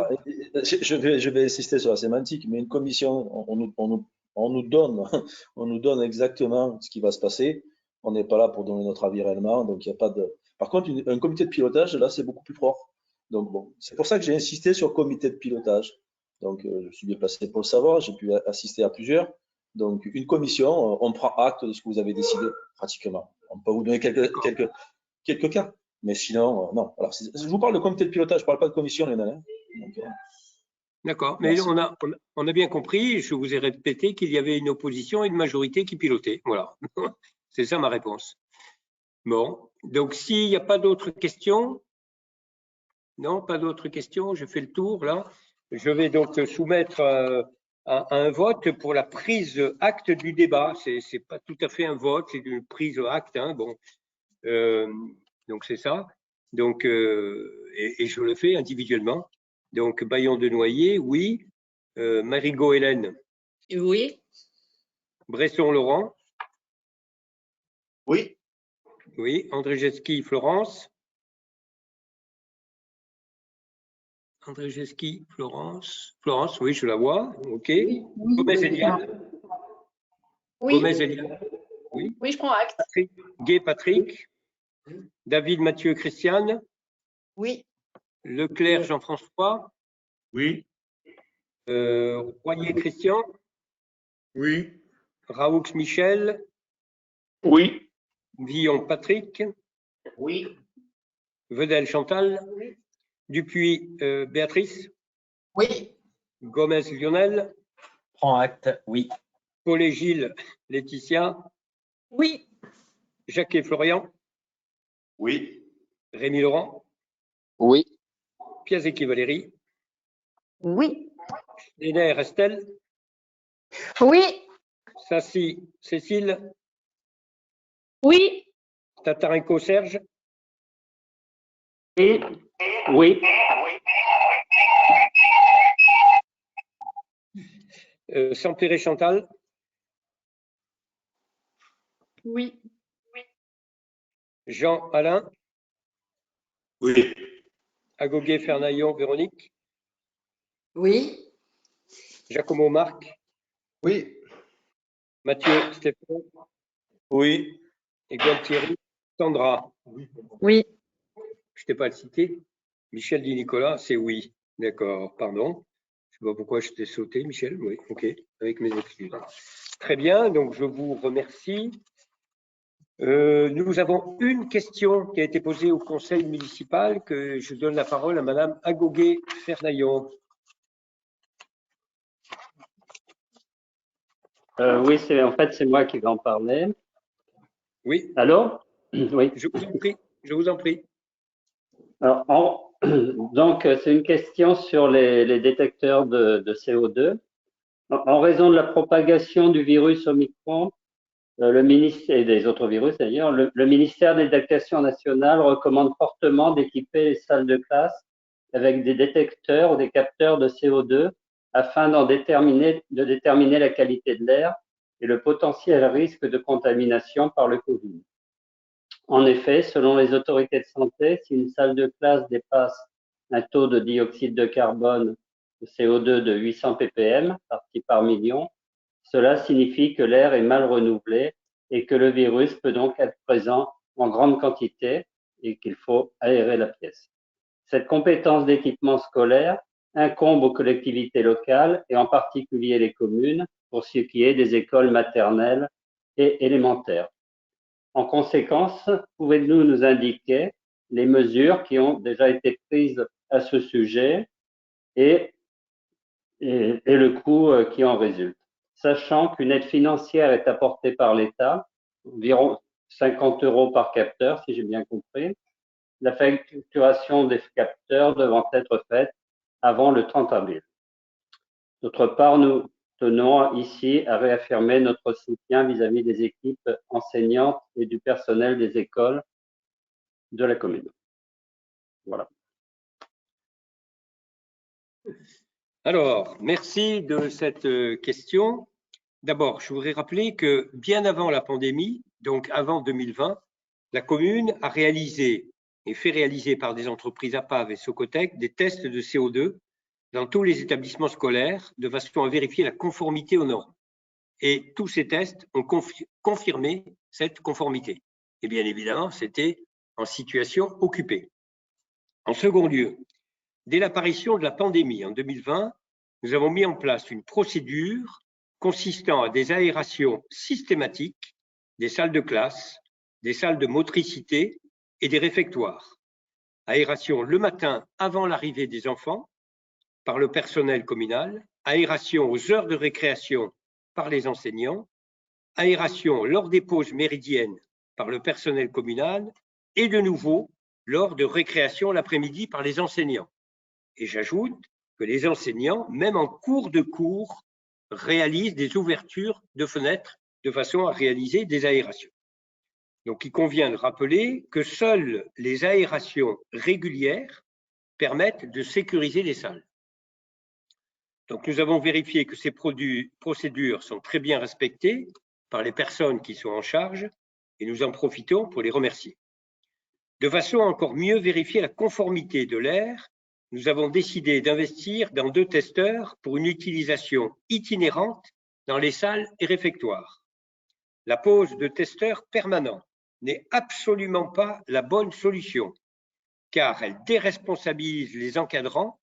je vais insister sur la sémantique, mais une commission, on nous donne exactement ce qui va se passer. On n'est pas là pour donner notre avis réellement, donc il n'y a pas de. Par contre, un comité de pilotage, là, c'est beaucoup plus fort. Donc bon, c'est pour ça que j'ai insisté sur le comité de pilotage. Donc je suis bien placé pour le savoir, j'ai pu assister à plusieurs. Donc une commission, on prend acte de ce que vous avez décidé, pratiquement. On peut vous donner quelques cas. Mais sinon, non. Alors, je vous parle de comité de pilotage, je ne parle pas de commission, les nains.
D'accord, mais on a bien compris, je vous ai répété qu'il y avait une opposition et une majorité qui pilotait. Voilà, c'est ça ma réponse. Bon, donc s'il n'y a pas d'autres questions, non, pas d'autres questions, je fais le tour là. Je vais donc soumettre à un vote pour la prise acte du débat. C'est pas tout à fait un vote, c'est une prise acte. Bon. Donc, c'est ça. Donc, et je le fais individuellement. Donc, Bayon de Noyer, oui. Marigot Hélène.
Oui.
Bresson Laurent.
Oui.
Oui. André Jeski, Florence. André Jeski, Florence. Florence, oui, je la vois. OK.
Oui.
Gomez Eliane.
Oui.
Gomez Eliane. Oui.
Oui, je prends acte.
Gay Patrick. David Mathieu Christiane.
Oui.
Leclerc Jean-François.
Oui.
Royer Christian.
Oui.
Raoux Michel.
Oui.
Villon Patrick.
Oui.
Vedel Chantal. Dupuis Béatrice.
Oui.
Gomez Lionel.
Prends acte, oui.
Paulet Gilles Laetitia.
Oui.
Jacquet Florian.
Oui.
Rémi Laurent.
Oui.
Piazecki Valérie.
Oui.
Schneider Estelle.
Oui.
Sassi Cécile.
Oui.
Tatarenko Serge.
Et oui.
Sampéré Chantal.
Oui.
Jean Alain.
Oui.
Agoguet Fernaillon Véronique.
Oui.
Giacomo Marc.
Oui.
Mathieu Stéphane.
Oui.
Et Gualtieri Sandra.
Oui.
Je t'ai pas le cité. Michel Di Nicolas, c'est oui. D'accord, pardon. Je ne sais pas pourquoi je t'ai sauté, Michel. Oui, ok, avec mes excuses. Très bien, donc je vous remercie. Nous avons une question qui a été posée au conseil municipal, que je donne la parole à Madame Agoguet Fernaillon.
Oui, en fait, c'est moi qui vais en parler.
Oui.
Allô? Oui.
Je vous en prie. Je vous en prie.
Alors, donc, c'est une question sur les détecteurs de CO2. En raison de la propagation du virus Omicron, le ministère, et des autres virus d'ailleurs, le ministère de l'Éducation nationale recommande fortement d'équiper les salles de classe avec des détecteurs ou des capteurs de CO2 afin de déterminer la qualité de l'air et le potentiel risque de contamination par le Covid. En effet, selon les autorités de santé, si une salle de classe dépasse un taux de dioxyde de carbone, de CO2 de 800 ppm, parties par million, cela signifie que l'air est mal renouvelé et que le virus peut donc être présent en grande quantité et qu'il faut aérer la pièce. Cette compétence d'équipement scolaire incombe aux collectivités locales et en particulier les communes pour ce qui est des écoles maternelles et élémentaires. En conséquence, pouvez-vous nous indiquer les mesures qui ont déjà été prises à ce sujet et le coût qui en résulte? Sachant qu'une aide financière est apportée par l'État, environ 50 € par capteur, si j'ai bien compris, la facturation des capteurs devant être faite avant le 30 avril. D'autre part, nous tenons ici à réaffirmer notre soutien vis-à-vis des équipes enseignantes et du personnel des écoles de la commune. Voilà.
Alors, merci de cette question. D'abord, je voudrais rappeler que bien avant la pandémie, donc avant 2020, la commune a réalisé et fait réaliser par des entreprises APAV et Socotec des tests de CO2 dans tous les établissements scolaires de façon à vérifier la conformité aux normes. Et tous ces tests ont confirmé cette conformité. Et bien évidemment, c'était en situation occupée. En second lieu, dès l'apparition de la pandémie en 2020, nous avons mis en place une procédure consistant à des aérations systématiques des salles de classe, des salles de motricité et des réfectoires. Aération le matin avant l'arrivée des enfants par le personnel communal, aération aux heures de récréation par les enseignants, aération lors des pauses méridiennes par le personnel communal et de nouveau lors de récréation l'après-midi par les enseignants. Et j'ajoute que les enseignants, même en cours de cours, réalisent des ouvertures de fenêtres de façon à réaliser des aérations. Donc, il convient de rappeler que seules les aérations régulières permettent de sécuriser les salles. Donc, nous avons vérifié que ces procédures sont très bien respectées par les personnes qui sont en charge et nous en profitons pour les remercier. De façon à encore mieux vérifier la conformité de l'air, nous avons décidé d'investir dans 2 testeurs pour une utilisation itinérante dans les salles et réfectoires. La pose de testeurs permanents n'est absolument pas la bonne solution, car elle déresponsabilise les encadrants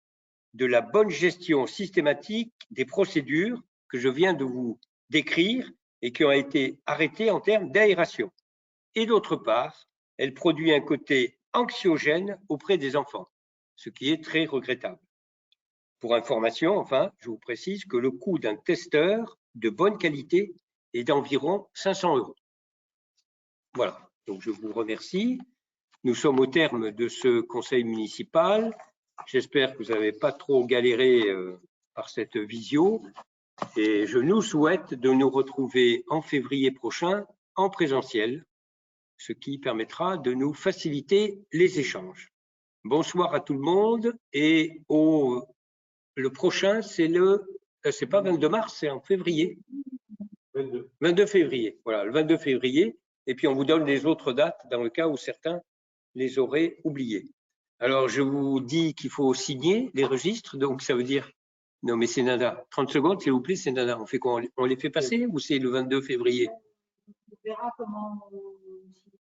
de la bonne gestion systématique des procédures que je viens de vous décrire et qui ont été arrêtées en termes d'aération. Et d'autre part, elle produit un côté anxiogène auprès des enfants, ce qui est très regrettable. Pour information, enfin, je vous précise que le coût d'un testeur de bonne qualité est d'environ 500 €. Voilà, donc je vous remercie. Nous sommes au terme de ce conseil municipal. J'espère que vous n'avez pas trop galéré par cette visio et je nous souhaite de nous retrouver en février prochain en présentiel, ce qui permettra de nous faciliter les échanges. Bonsoir à tout le monde et le prochain, c'est pas 22 mars, c'est en février. 22 février, voilà, le 22 février. Et puis on vous donne les autres dates dans le cas où certains les auraient oubliées. Alors je vous dis qu'il faut signer les registres, donc ça veut dire, non mais c'est Nada, 30 secondes s'il vous plaît, c'est Nada, on fait quoi, on les fait passer ou c'est le 22 février?
On verra comment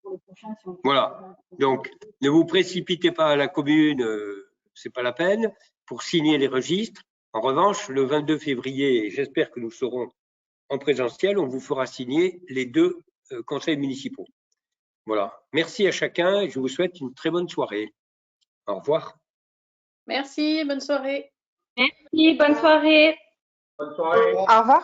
pour le prochain. Si on...
Voilà, donc ne vous précipitez pas à la commune, c'est pas la peine, pour signer les registres. En revanche, le 22 février, j'espère que nous serons en présentiel, on vous fera signer les 2 conseils municipaux. Voilà, merci à chacun et je vous souhaite une très bonne soirée. Au revoir.
Merci, bonne soirée.
Merci, bonne soirée.
Bonne soirée.
Au revoir.